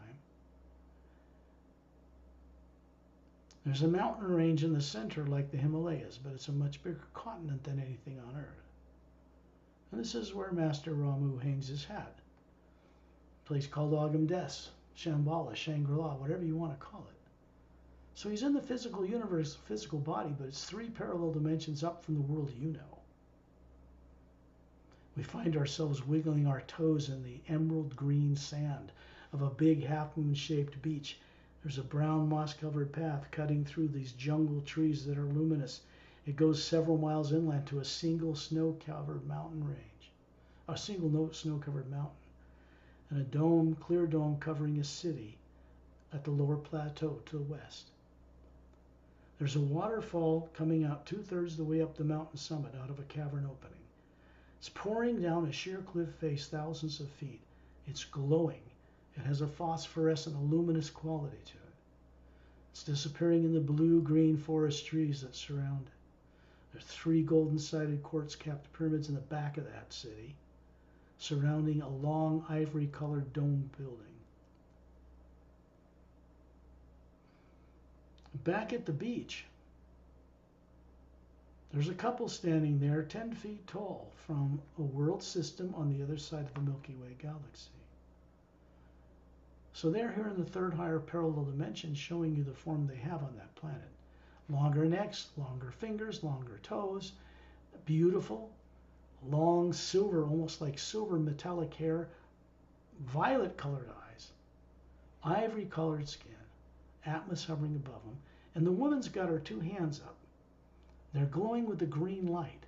[SPEAKER 1] There's a mountain range in the center like the Himalayas, but it's a much bigger continent than anything on Earth. And this is where Master Ramu hangs his hat. A place called Agam Des, Shambhala, Shangri-La, whatever you want to call it. So he's in the physical universe, physical body, but it's 3 parallel dimensions up from the world you know. We find ourselves wiggling our toes in the emerald green sand of a big half-moon shaped beach. There's a brown moss-covered path cutting through these jungle trees that are luminous. It goes several miles inland to a single snow-covered mountain range, a single snow-covered mountain, and a dome, clear dome covering a city at the lower plateau to the west. There's a waterfall coming out 2/3 the way up the mountain summit out of a cavern opening. It's pouring down a sheer cliff face thousands of feet. It's glowing. It has a phosphorescent, a luminous quality to it. It's disappearing in the blue-green forest trees that surround it. There's 3 golden-sided quartz-capped pyramids in the back of that city, surrounding a long ivory-colored dome building. Back at the beach, there's a couple standing there 10 feet tall from a world system on the other side of the Milky Way galaxy. So they're here in the 3rd higher parallel dimension, showing you the form they have on that planet. Longer necks, longer fingers, longer toes, beautiful, long silver, almost like silver metallic hair, violet colored eyes, ivory colored skin, Atlas hovering above them, and the woman's got her 2 hands up. They're glowing with the green light,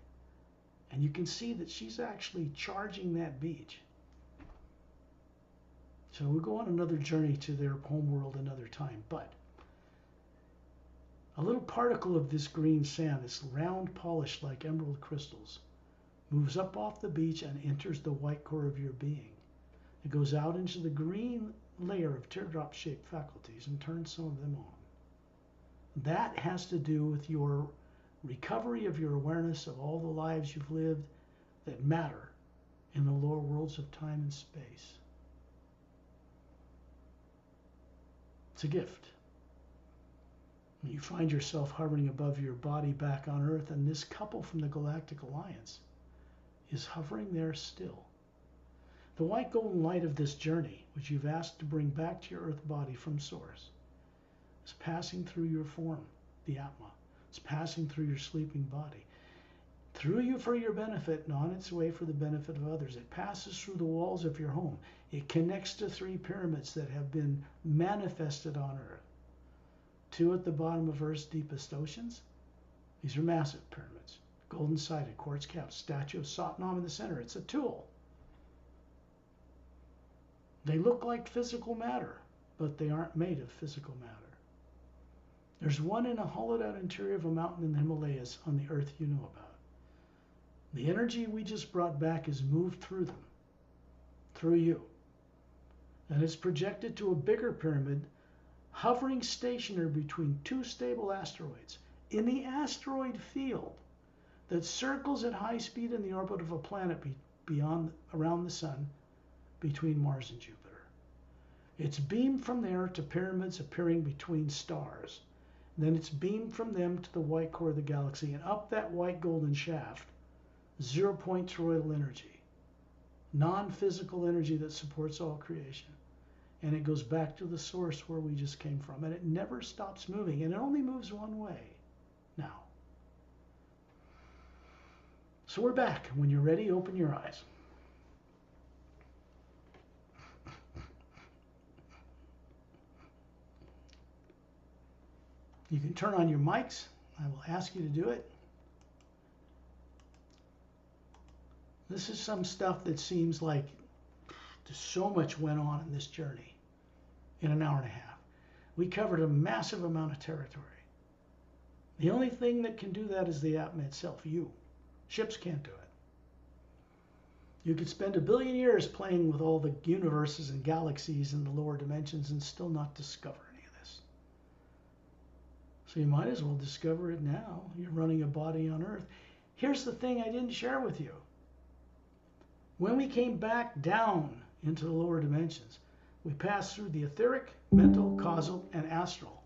[SPEAKER 1] and you can see that she's actually charging that beach. So we'll go on another journey to their home world another time, but a little particle of this green sand, this round polished like emerald crystals, moves up off the beach and enters the white core of your being. It goes out into the green layer of teardrop-shaped faculties and turns some of them on. That has to do with your recovery of your awareness of all the lives you've lived that matter in the lower worlds of time and space. It's a gift. You find yourself hovering above your body back on Earth, and this couple from the Galactic Alliance is hovering there still. The white golden light of this journey, which you've asked to bring back to your Earth body from Source, is passing through your form, the Atma. It's passing through your sleeping body, through you for your benefit and on its way for the benefit of others. It passes through the walls of your home. It connects to 3 pyramids that have been manifested on Earth. 2 at the bottom of Earth's deepest oceans. These are massive pyramids, golden-sided, quartz-capped, statue of Satnam in the center. It's a tool. They look like physical matter, but they aren't made of physical matter. There's one in a hollowed out interior of a mountain in the Himalayas on the earth you know about. The energy we just brought back is moved through them, through you. And it's projected to a bigger pyramid hovering stationary between two stable asteroids in the asteroid field that circles at high speed in the orbit of a planet around the sun between Mars and Jupiter. It's beamed from there to pyramids appearing between stars. Then it's beamed from them to the white core of the galaxy, and up that white golden shaft, 0-point toroidal energy, non-physical energy that supports all creation. And it goes back to the source where we just came from, and it never stops moving, and it only moves one way now. So we're back. When you're ready, open your eyes. You can turn on your mics. I will ask you to do it. This is some stuff that seems like so much went on in this journey in an hour and a half. We covered a massive amount of territory. The only thing that can do that is the Atma itself, you. Ships can't do it. You could spend 1 billion years playing with all the universes and galaxies in the lower dimensions and still not discover any of this. So you might as well discover it now. You're running a body on Earth. Here's the thing I didn't share with you. When we came back down into the lower dimensions, we passed through the etheric, mental, causal, and astral.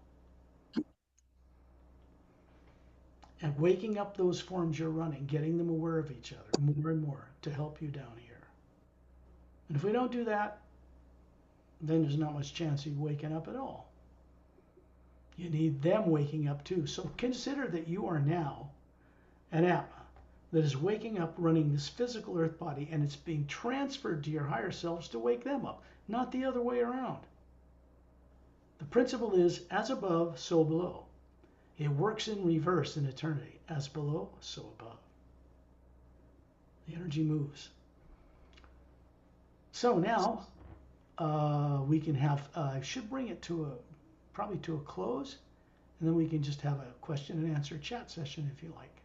[SPEAKER 1] And waking up those forms you're running, getting them aware of each other more and more to help you down here. And if we don't do that, then there's not much chance of you waking up at all. You need them waking up too. So consider that you are now an Atma that is waking up, running this physical earth body, and it's being transferred to your higher selves to wake them up, not the other way around. The principle is, as above, so below. It works in reverse in eternity. As below, so above. The energy moves. So now we can have, I should bring it to probably to a close, and then we can just have a question and answer chat session if you like.